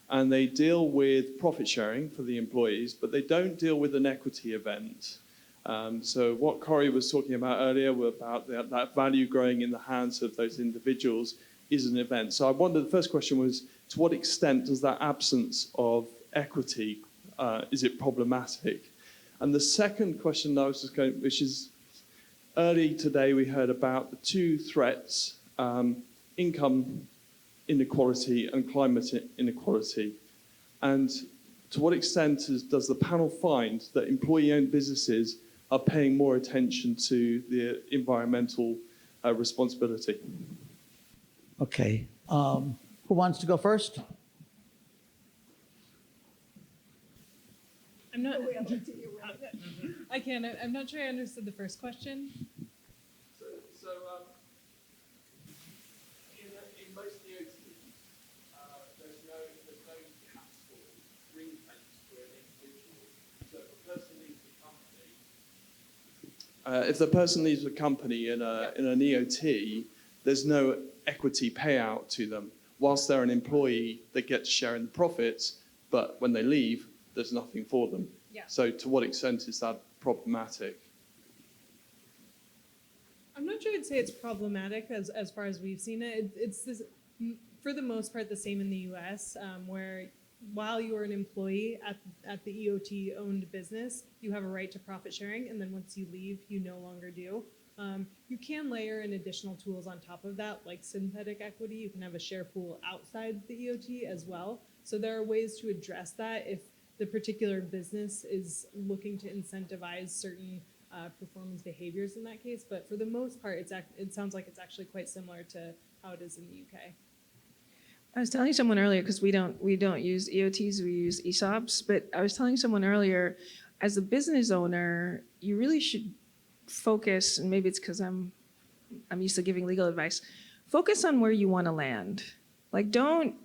and they deal with profit sharing for the employees, but they don't deal with an equity event. So what Corey was talking about earlier about that value growing in the hands of those individuals is an event. So I wondered, the first question was, to what extent does that absence of equity, is it problematic? And the second question I was just going, which is, early today we heard about the two threats, income inequality and climate inequality. And to what extent does the panel find that employee-owned businesses are paying more attention to the environmental responsibility? Okay. Who wants to go first? I'm not. I can't. I'm not sure I understood the first question. So in most EOTs, there's no capital ring fence for an individual. So if the person leaves the company in an EOT, there's no equity payout to them. Whilst they're an employee, they get to share in the profits, but when they leave, there's nothing for them. Yeah. So to what extent is that problematic? I'm not sure I'd say it's problematic as far as we've seen it. It's this, for the most part, the same in the U.S., where while you're an employee at the EOT-owned business, you have a right to profit sharing, and then once you leave, you no longer do. You can layer in additional tools on top of that, like synthetic equity. You can have a share pool outside the EOT as well. So there are ways to address that if the particular business is looking to incentivize certain performance behaviors in that case. But for the most part, it sounds like it's actually quite similar to how it is in the UK. I was telling someone earlier, because we don't use EOTs, we use ESOPs, but I was telling someone earlier, as a business owner, you really should focus, and maybe it's because I'm used to giving legal advice, focus on where you want to land. Like don't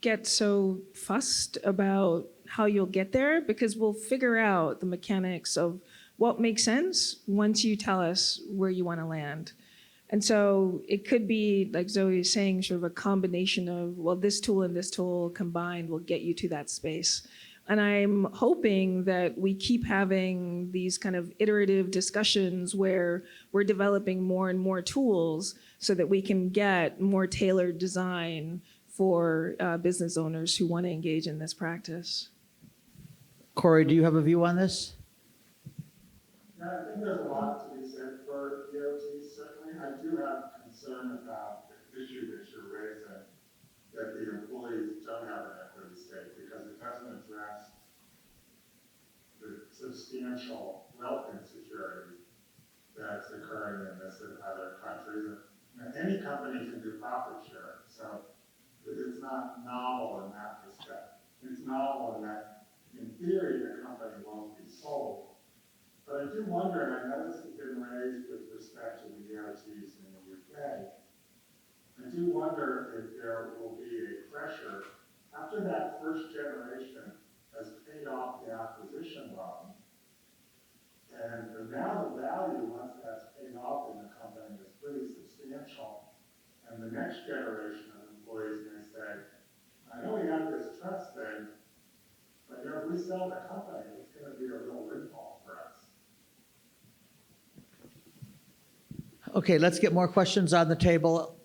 get so fussed about how you'll get there, because we'll figure out the mechanics of what makes sense once you tell us where you want to land. And so it could be, like Zoe is saying, sort of a combination of, well, this tool and this tool combined will get you to that space. And I'm hoping that we keep having these kind of iterative discussions where we're developing more and more tools so that we can get more tailored design for business owners who want to engage in this practice. Corey, do you have a view on this? Yeah, I think there's a lot to be said for EOTs, certainly. I do have concern about the issue that you're raising, that the employees don't have an equity stake, because it doesn't address the substantial wealth insecurity that's occurring in this and other countries. And any company can do profit sharing, so it's not novel in that respect. It's novel in that, in theory, the company won't be sold. But I do wonder, and I know this has been raised with respect to the EOTs in the UK, I do wonder if there will be a pressure after that first generation has paid off the acquisition loan, and now the value, once that's paid off in the company, is pretty substantial, and the next generation of employees may say, I know we have this trust thing, but if we sell the company, it's going to be a real windfall for us. Okay, let's get more questions on the table.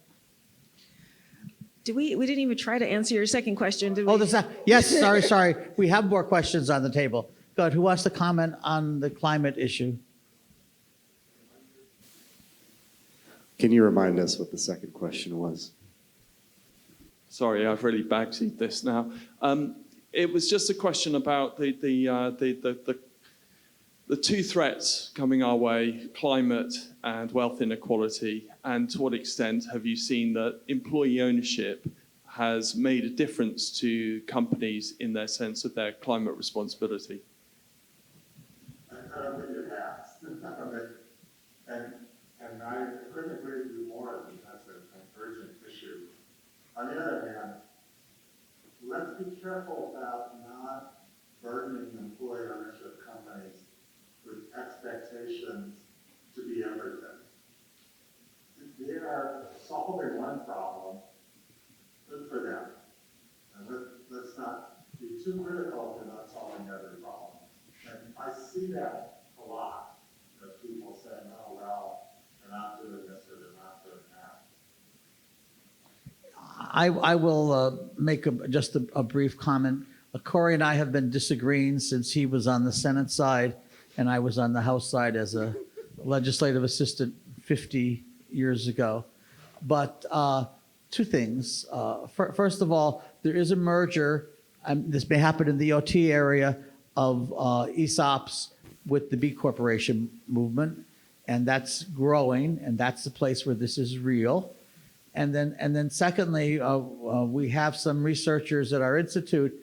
We didn't even try to answer your second question, did we? Oh, yes, sorry. We have more questions on the table. Go ahead, who wants to comment on the climate issue? Can you remind us what the second question was? Sorry, I've really backseated this now. It was just a question about the two threats coming our way, climate and wealth inequality, and to what extent have you seen that employee ownership has made a difference to companies in their sense of their climate responsibility? I don't think it has. And I couldn't agree with you more that that's an urgent issue. On the other hand, let's be careful about not burdening employee ownership companies with expectations to be everything. They are solving one problem, good for them. And let's not be too critical if they're not solving every problem. And I see that a lot, of people saying, oh, well, they're not doing this or they're not doing that. I will make just a brief comment. Corey and I have been disagreeing since he was on the Senate side and I was on the House side as a legislative assistant 50 years ago. But two things. First of all, there is a merger, this may happen in the OT area, of ESOPs with the B Corporation movement, and that's growing, and that's the place where this is real. And then secondly, we have some researchers at our institute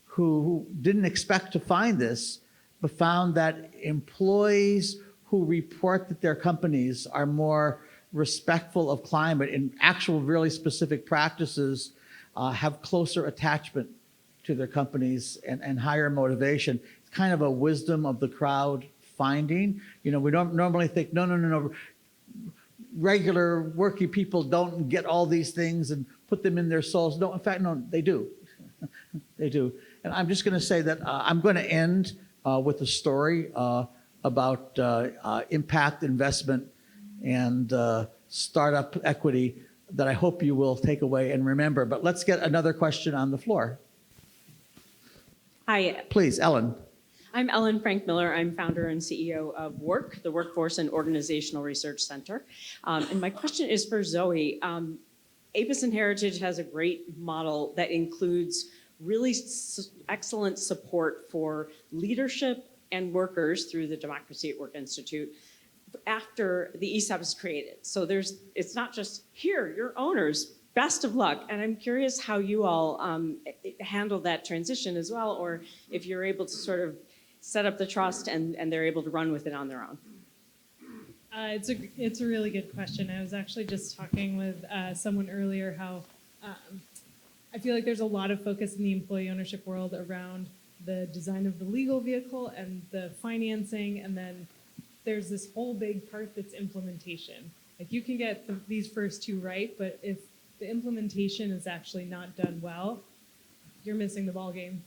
who didn't expect to find this, but found that employees who report that their companies are more respectful of climate in actual really specific practices have closer attachment to their companies and higher motivation. It's kind of a wisdom of the crowd finding. You know, we don't normally think, no. Regular working people don't get all these things and put them in their souls. No, in fact, no, they do. They do. And I'm just going to say that I'm going to end with a story about impact investment and startup equity that I hope you will take away and remember. But let's get another question on the floor. Hi, Please, Ellen. I'm Ellen Frank Miller. I'm founder and CEO of WORK, the Workforce and Organizational Research Center. And my question is for Zoe. Apis and Heritage has a great model that includes really excellent support for leadership and workers through the Democracy at Work Institute after the ESOP is created. So it's not just here, you're owners, best of luck. And I'm curious how you all handle that transition as well, or if you're able to sort of set up the trust and they're able to run with it on their own. It's a really good question. I was actually just talking with someone earlier how I feel like there's a lot of focus in the employee ownership world around the design of the legal vehicle and the financing, and then there's this whole big part that's implementation. Like you can get these first two right, but if the implementation is actually not done well, you're missing the ballgame.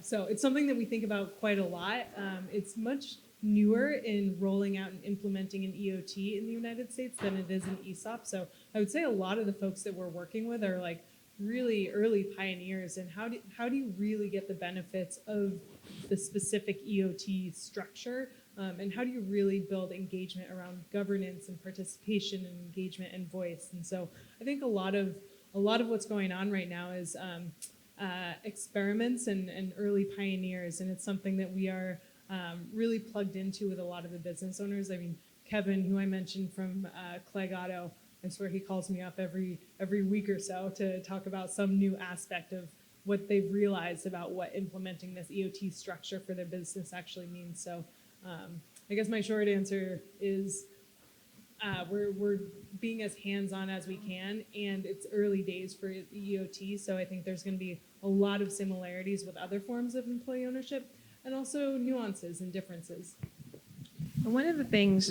So it's something that we think about quite a lot. It's much newer in rolling out and implementing an EOT in the United States than it is in ESOP. So I would say a lot of the folks that we're working with are like really early pioneers in how do you really get the benefits of the specific EOT structure, and how do you really build engagement around governance and participation and engagement and voice. And so I think a lot of what's going on right now is experiments and early pioneers, and it's something that we are really plugged into with a lot of the business owners. I mean, Kevin, who I mentioned from Clegg Auto, I swear he calls me up every week or so to talk about some new aspect of what they've realized about what implementing this EOT structure for their business actually means. So I guess my short answer is we're being as hands-on as we can, and it's early days for the EOT, so I think there's going to be a lot of similarities with other forms of employee ownership, and also nuances and differences. One of the things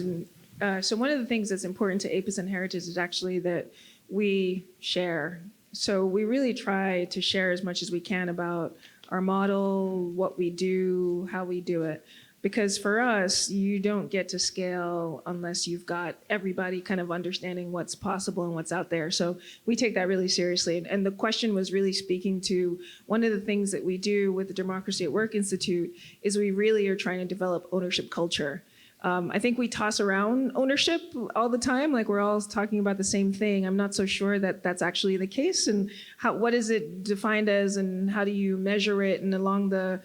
that's important to Apis and Heritage is actually that we share. So we really try to share as much as we can about our model, what we do, how we do it. Because for us, you don't get to scale unless you've got everybody kind of understanding what's possible and what's out there. So we take that really seriously. And the question was really speaking to one of the things that we do with the Democracy at Work Institute is we really are trying to develop ownership culture. I think we toss around ownership all the time, like we're all talking about the same thing. I'm not so sure that that's actually the case, and what is it defined as, and how do you measure it, and along the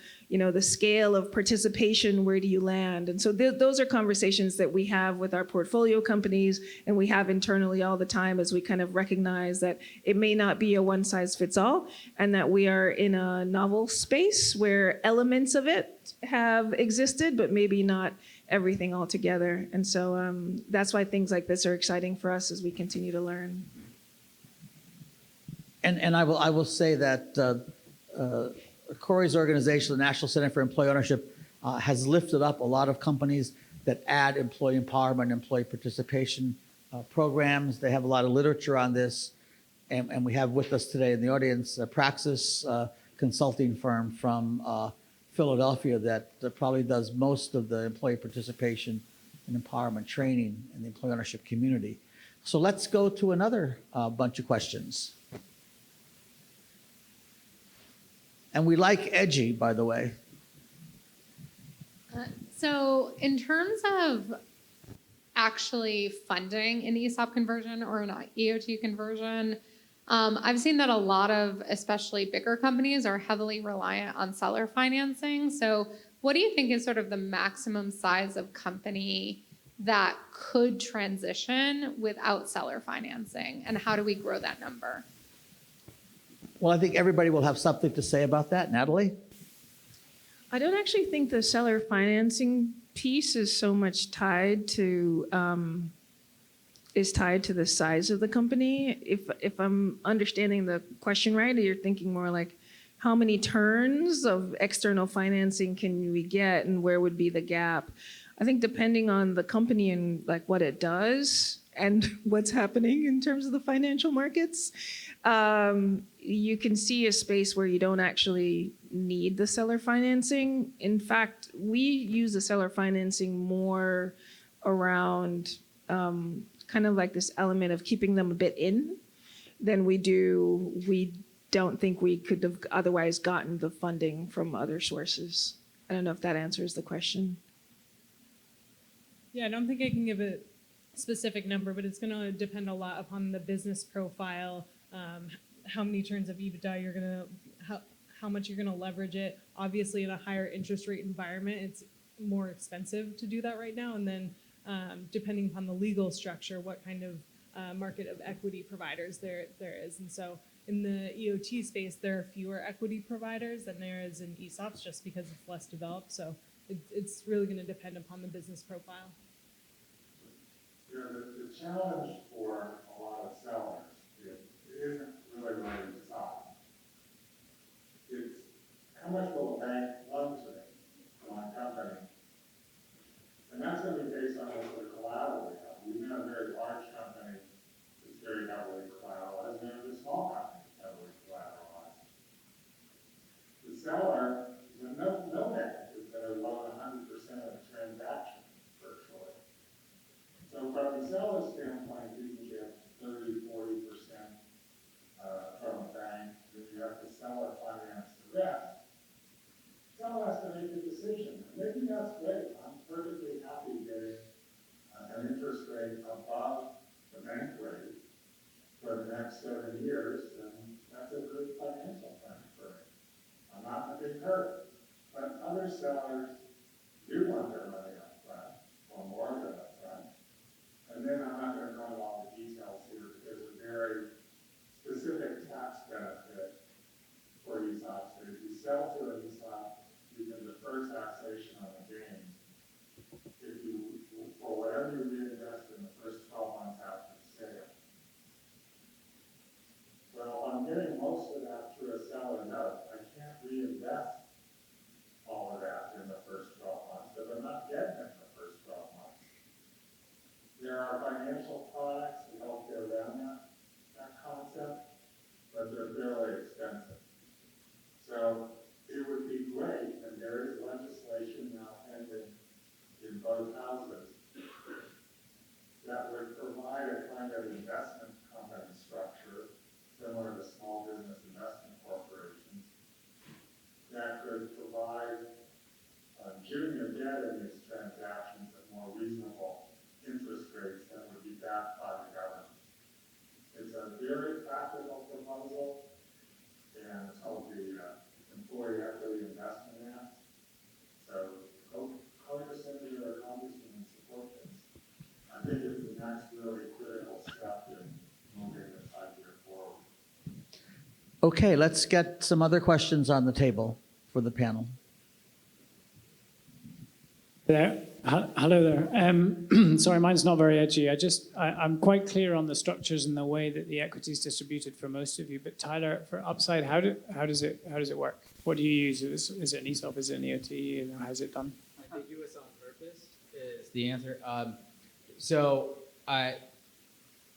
scale of participation, where do you land? And so those are conversations that we have with our portfolio companies, and we have internally all the time as we kind of recognize that it may not be a one size fits all, and that we are in a novel space where elements of it have existed, but maybe not everything all together. And so that's why things like this are exciting for us as we continue to learn. And I will say that Corey's organization, the National Center for Employee Ownership, has lifted up a lot of companies that add employee empowerment, employee participation programs. They have a lot of literature on this. And we have with us today in the audience Praxis consulting firm from Philadelphia that probably does most of the employee participation and empowerment training in the employee ownership community. So let's go to another bunch of questions. And we like edgy, by the way. So in terms of actually funding an ESOP conversion or an EOT conversion, I've seen that a lot of, especially bigger companies, are heavily reliant on seller financing. So what do you think is sort of the maximum size of company that could transition without seller financing? And how do we grow that number? Well, I think everybody will have something to say about that. Natalie? I don't actually think the seller financing piece is so much tied to the size of the company. If I'm understanding the question right, you're thinking more like how many turns of external financing can we get and where would be the gap? I think depending on the company and like what it does and what's happening in terms of the financial markets, you can see a space where you don't actually need the seller financing. In fact, we use the seller financing more around kind of like this element of keeping them a bit in than we don't think we could have otherwise gotten the funding from other sources. I don't know if that answers the question. Yeah, I don't think I can give a specific number, but it's going to depend a lot upon the business profile, how many turns of EBITDA you're going to, how much you're going to leverage it. Obviously, in a higher interest rate environment, it's more expensive to do that right now. And then depending upon the legal structure, what kind of market of equity providers there is. And so in the EOT space, there are fewer equity providers than there is in ESOPs just because it's less developed. So it's really going to depend upon the business profile. You know, the challenge for a lot of sellers isn't really what you decide. It's how much will a bank loan to me for my company? And that's going to be based on what sort of collateral we have. We've been a very large company that's very heavily collateralized, and a small company that's heavily collateralized. The seller, no bank is going to loan 100% of the transaction virtually. So from the seller standpoint, you can get 30, 40% from a bank. If you have the seller finance the rest, the seller has to make a decision. And maybe that's great. I'm perfectly happy getting an interest rate above the bank rate for the next 7 years, and that's a good financial plan for me. I'm not in a big hurry. But other sellers do want their money up front, or more of it up front. And then I'm not going to go into all the details here, because there's a very specific tax benefit for ESOPs. But if you sell to an ESOP, you can defer taxation on the gain if you, for whatever you reinvest in the first 12 months after the sale. Well, I'm getting most of that through a seller note. I can't reinvest all of that in the first 12 months because I'm not getting it in the first 12 months. There are financial products that help get around that concept, but they're fairly expensive. So it would be great, and there is legislation now pending in both houses that would provide a kind of investment company structure similar to small business investment corporations that could provide junior debt in these transactions at more reasonable interest rates that would be backed by the government. It's a very practical proposal, and it's called the Employee Equity Investment Act. So Congressman or Congressman support this. I think it's the next really critical step in moving this idea forward. Okay, let's get some other questions on the table for the panel. There. Hello there. Sorry, mine's not very edgy. I'm quite clear on the structures and the way that the equity is distributed for most of you. But Tyler, for Upside, how does it work? What do you use? Is it an ESOP? Is it an EOT? How's it done? Ambiguous on purpose is the answer. So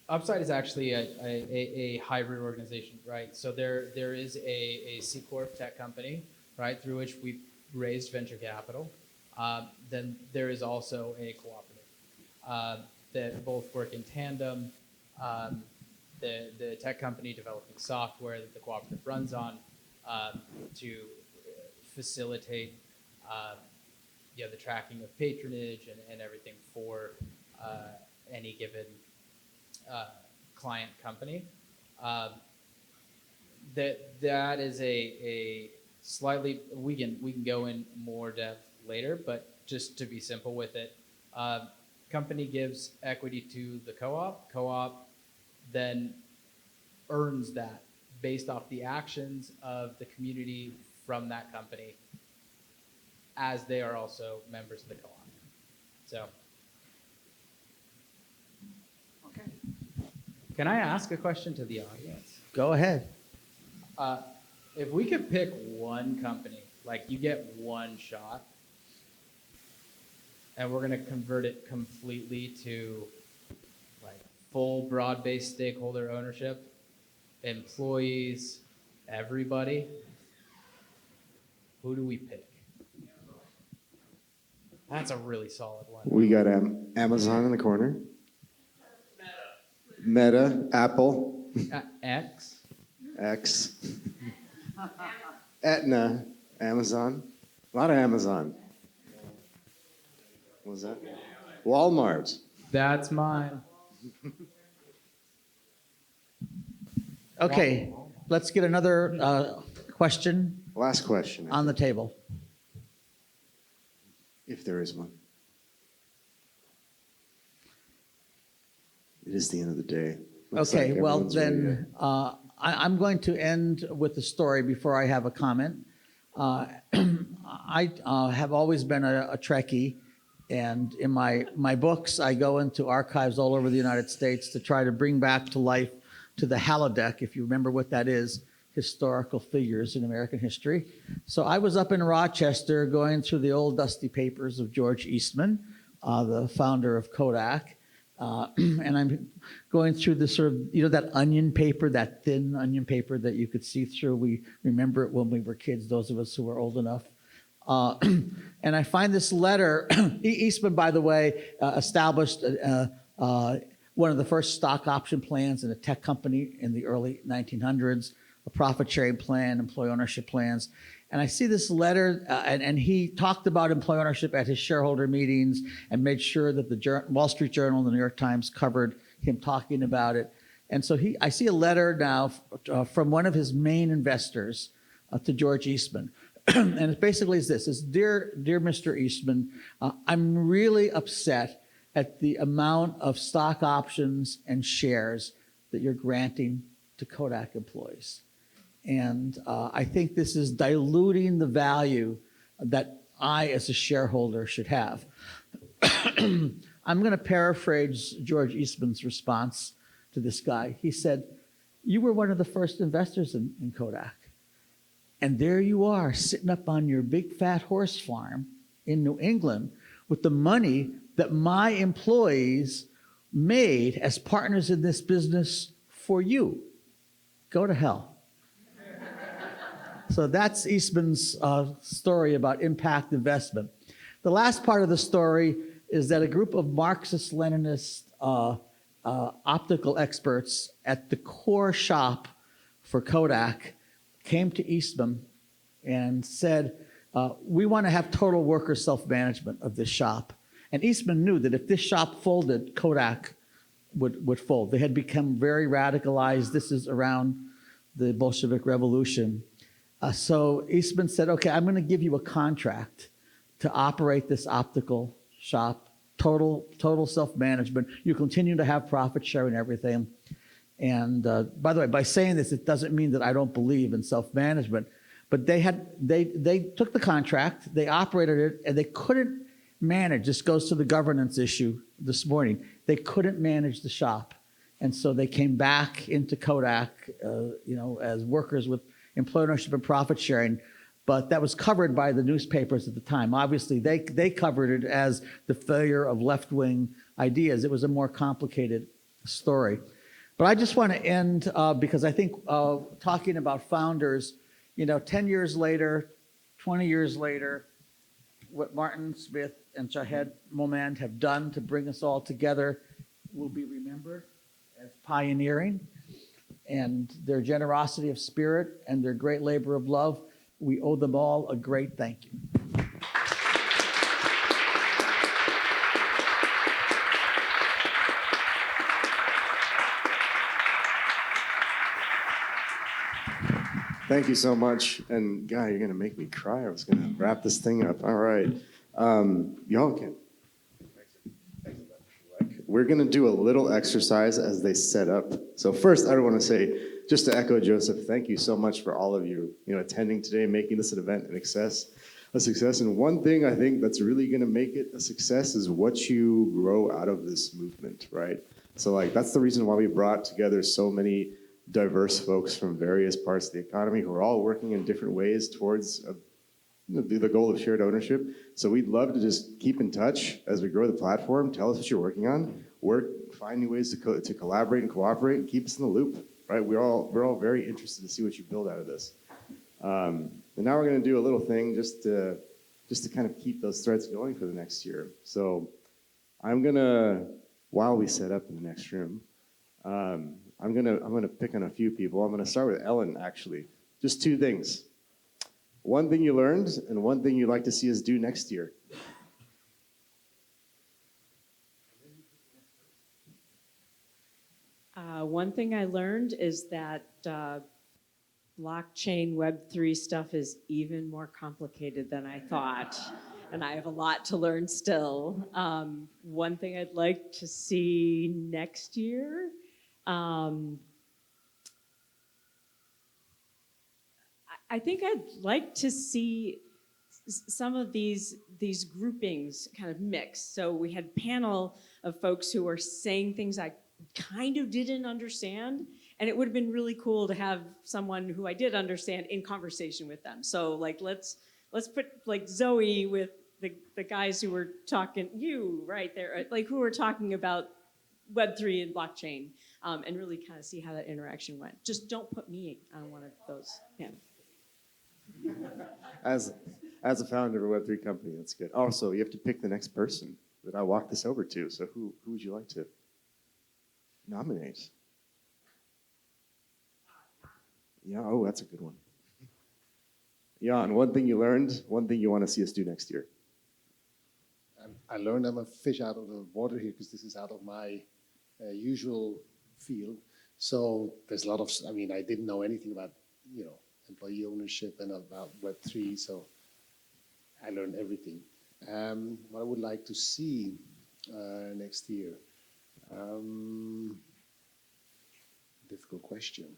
Upside is actually a hybrid organization, right? So there is a C Corp tech company, right, through which we raised venture capital. Then there is also a cooperative that both work in tandem. The tech company developing software that the cooperative runs on to facilitate the tracking of patronage and everything for any given client company. That is a slightly, we can go in more depth later, but just to be simple with it, company gives equity to the co-op then earns that based off the actions of the community from that company, as they are also members of the co-op. So, okay. Can I ask a question to the audience? Go ahead. If we could pick one company, like you get one shot, and we're going to convert it completely to like full broad-based stakeholder ownership, employees, everybody, who do we pick? That's a really solid one. We got Amazon in the corner. Meta, Apple, X. X, Aetna, Amazon. A lot of Amazon. What was that? Walmart. That's mine. Okay, let's get another question Last question. on the table. If there is one. It is the end of the day. Looks Okay, like well everyone's ready then, I'm going to end with a story before I have a comment. I have always been a Trekkie, and in my books, I go into archives all over the United States to try to bring back to life, to the holodeck, if you remember what that is, historical figures in American history. So I was up in Rochester going through the old dusty papers of George Eastman, the founder of Kodak. And I'm going through this sort of, that onion paper, that thin onion paper that you could see through. We remember it when we were kids, those of us who were old enough. And I find this letter. Eastman, by the way, established one of the first stock option plans in a tech company in the early 1900s, a profit sharing plan, employee ownership plans. And I see this letter, and he talked about employee ownership at his shareholder meetings and made sure that the Wall Street Journal and the New York Times covered him talking about it. And so I see a letter now from one of his main investors to George Eastman. And it basically is this: Dear Mr. Eastman, I'm really upset at the amount of stock options and shares that you're granting to Kodak employees. And I think this is diluting the value that I, as a shareholder, should have. I'm going to paraphrase George Eastman's response to this guy. He said, "You were one of the first investors in Kodak. And there you are, sitting up on your big fat horse farm in New England with the money that my employees made as partners in this business for you. Go to hell." So that's Eastman's story about impact investment. The last part of the story is that a group of Marxist-Leninist optical experts at the core shop for Kodak came to Eastman and said, we want to have total worker self-management of this shop. And Eastman knew that if this shop folded, Kodak would fold. They had become very radicalized. This is around the Bolshevik Revolution. So Eastman said, okay, I'm going to give you a contract to operate this optical shop, total self-management. You continue to have profit share and everything. And by the way, by saying this, it doesn't mean that I don't believe in self-management. But they took the contract, they operated it, and they couldn't manage. This goes to the governance issue this morning. They couldn't manage the shop. And so they came back into Kodak, as workers with employee ownership and profit sharing, but that was covered by the newspapers at the time. Obviously, they covered it as the failure of left-wing ideas. It was a more complicated story. But I just want to end because I think talking about founders, 10 years later, 20 years later, what Martin Smith and Shahed Momand have done to bring us all together will be remembered as pioneering. And their generosity of spirit and their great labor of love, we owe them all a great thank you. Thank you so much. And Guy, you're going to make me cry. I was going to wrap this thing up. All right. Y'all can. We're going to do a little exercise as they set up. So first, I want to say, just to echo Joseph, thank you so much for all of you, attending today, making this an event a success. And one thing I think that's really going to make it a success is what you grow out of this movement, right? So that's the reason why we brought together so many diverse folks from various parts of the economy who are all working in different ways towards the goal of shared ownership. So we'd love to just keep in touch as we grow the platform. Tell us what you're working on. Find new ways to collaborate and cooperate and keep us in the loop, right? We're all very interested to see what you build out of this. And now we're going to do a little thing just to kind of keep those threads going for the next year. So I'm going to, while we set up in the next room, I'm gonna pick on a few people. I'm gonna start with Ellen, actually. Just two things. One thing you learned and one thing you'd like to see us do next year. One thing I learned is that blockchain Web3 stuff is even more complicated than I thought, and I have a lot to learn still. One thing I'd like to see next year, I think I'd like to see some of these groupings kind of mixed. So we had panel of folks who were saying things I kind of didn't understand, and it would have been really cool to have someone who I did understand in conversation with them. So like let's put like Zoe with the guys who were talking, you right there, like who were talking about Web3 and blockchain, and really kind of see how that interaction went. Just don't put me on one of those panels. As a founder of a Web3 company, that's good. Also, you have to pick the next person that I walk this over to. So who would you like to nominate? Yeah, oh, that's a good one. Yeah, and one thing you learned, one thing you want to see us do next year. I learned I'm a fish out of the water here because this is out of my usual field. So there's a lot of, I mean, I didn't know anything about, employee ownership and about Web3, so I learned everything. What I would like to see next year, difficult question.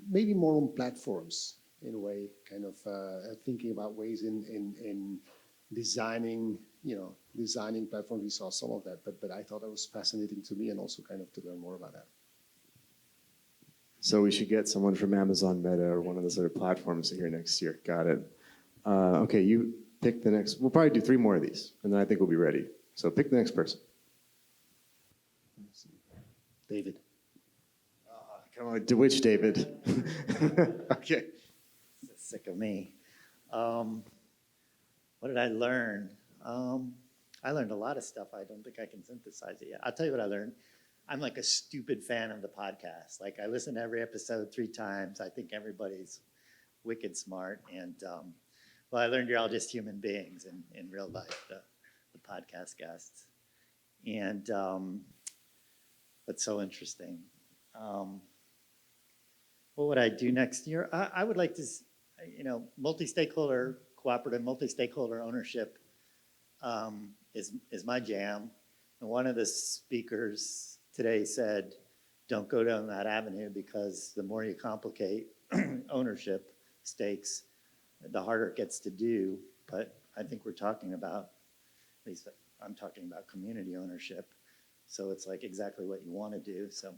Maybe more on platforms in a way, kind of thinking about ways in designing, designing platforms. We saw some of that, but I thought that was fascinating to me and also kind of to learn more about that. So we should get someone from Amazon Meta or one of those other platforms here next year. Got it. Okay, you pick the next. We'll probably do 3 more of these, and then I think we'll be ready. So pick the next person. David. Come on, to which David? Okay. Sick of me. What did I learn? I learned a lot of stuff. I don't think I can synthesize it yet. I'll tell you what I learned. I'm like a stupid fan of the podcast. Like I listen to every episode 3 times. I think everybody's wicked smart. And well, I learned you're all just human beings in real life, the podcast guests. And what's so interesting. What would I do next year? I would like to, multi-stakeholder cooperative, multi-stakeholder ownership is my jam. And one of the speakers today said, don't go down that avenue because the more you complicate ownership stakes, the harder it gets to do. But I think we're talking about, at least I'm talking about community ownership. So it's like exactly what you want to do. So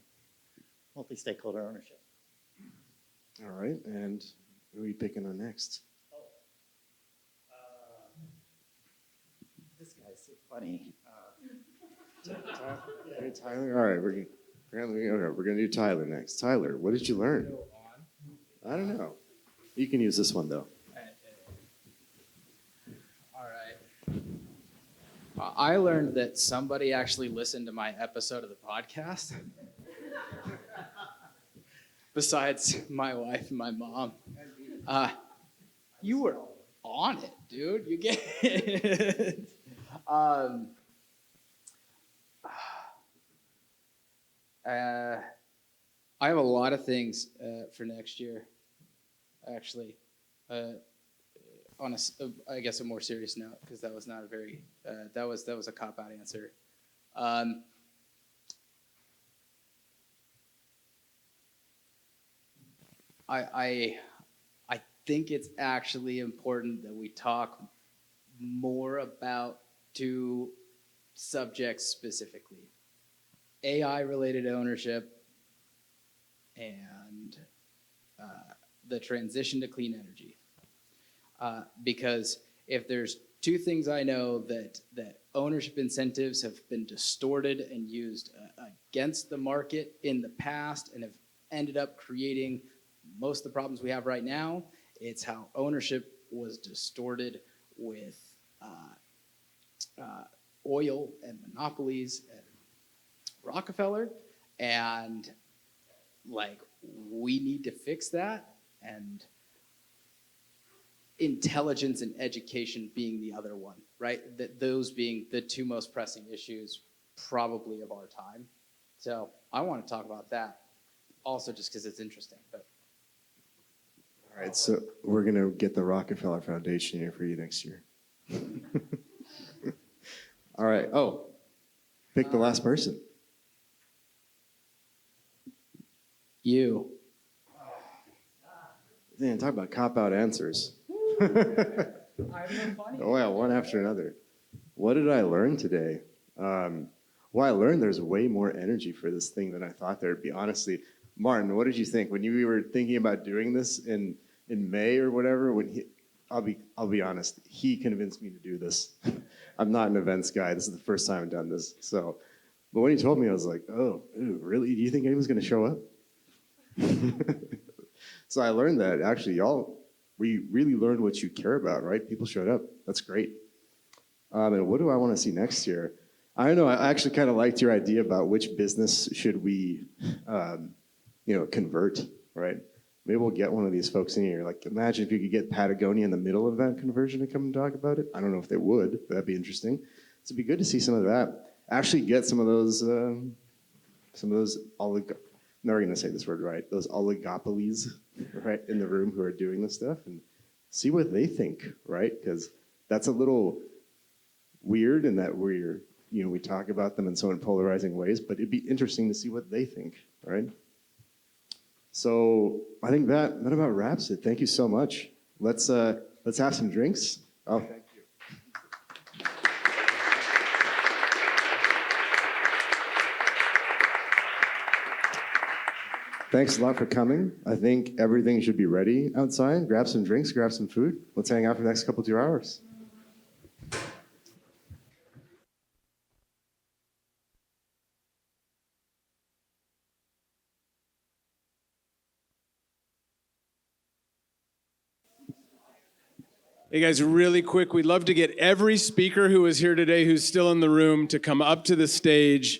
multi-stakeholder ownership. All right, and who are you picking on next? This guy's so funny. Tyler. All right, we're gonna do Tyler next. Tyler, what did you learn? I don't know. You can use this one though. All right. I learned that somebody actually listened to my episode of the podcast. Besides my wife and my mom. You were on it, dude. You get it. I have a lot of things for next year, actually. On I guess a more serious note, because that was not a very that was a cop-out answer. I think it's actually important that we talk more about 2 subjects specifically: AI-related ownership and the transition to clean energy. Because if there's 2 things I know that ownership incentives have been distorted and used against the market in the past and have ended up creating most of the problems we have right now, it's how ownership was distorted with oil and monopolies and Rockefeller, and like we need to fix that, and intelligence and education being the other one, right? That those being the two most pressing issues probably of our time. So I want to talk about that also just because it's interesting. But All right, so we're going to get the Rockefeller Foundation here for you next year. All right. Oh, pick the last person. you. Man, talk about cop-out answers. I have no funny. Oh, yeah, one after another. What did I learn today? Well, I learned there's way more energy for this thing than I thought there'd be. Honestly, Martin, what did you think when you were thinking about doing this in May or whatever? I'll be honest, he convinced me to do this. I'm not an events guy. This is the first time I've done this. So, but when he told me, I was like, oh, ooh, really? Do you think anyone's going to show up? So I learned that actually, we really learned what you care about, right? People showed up. That's great. And what do I want to see next year? I don't know. I actually kind of liked your idea about which business should we, convert, right? Maybe we'll get one of these folks in here. Like, imagine if you could get Patagonia in the middle of that conversion to come and talk about it. I don't know if they would, but that'd be interesting. So it'd be good to see some of that. Actually get some of those never going to say this word right, those oligopolies, right, in the room who are doing this stuff and see what they think, right? Because that's a little weird in that we talk about them in so polarizing ways, but it'd be interesting to see what they think, right? So I think that about wraps it. Thank you so much. Let's have some drinks. Oh, thank you. Thanks a lot for coming. I think everything should be ready outside. Grab some drinks, grab some food. Let's hang out for the next 2 hours. Hey guys, really quick, we'd love to get every speaker who is here today who's still in the room to come up to the stage.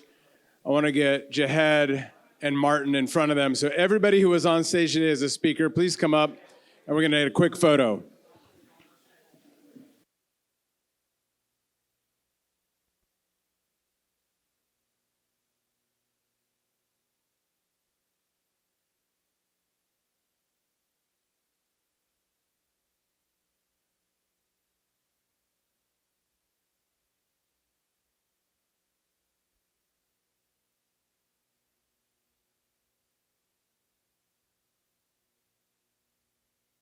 I want to get Jahed and Martin in front of them. So everybody who was on stage today as a speaker, please come up and we're going to get a quick photo.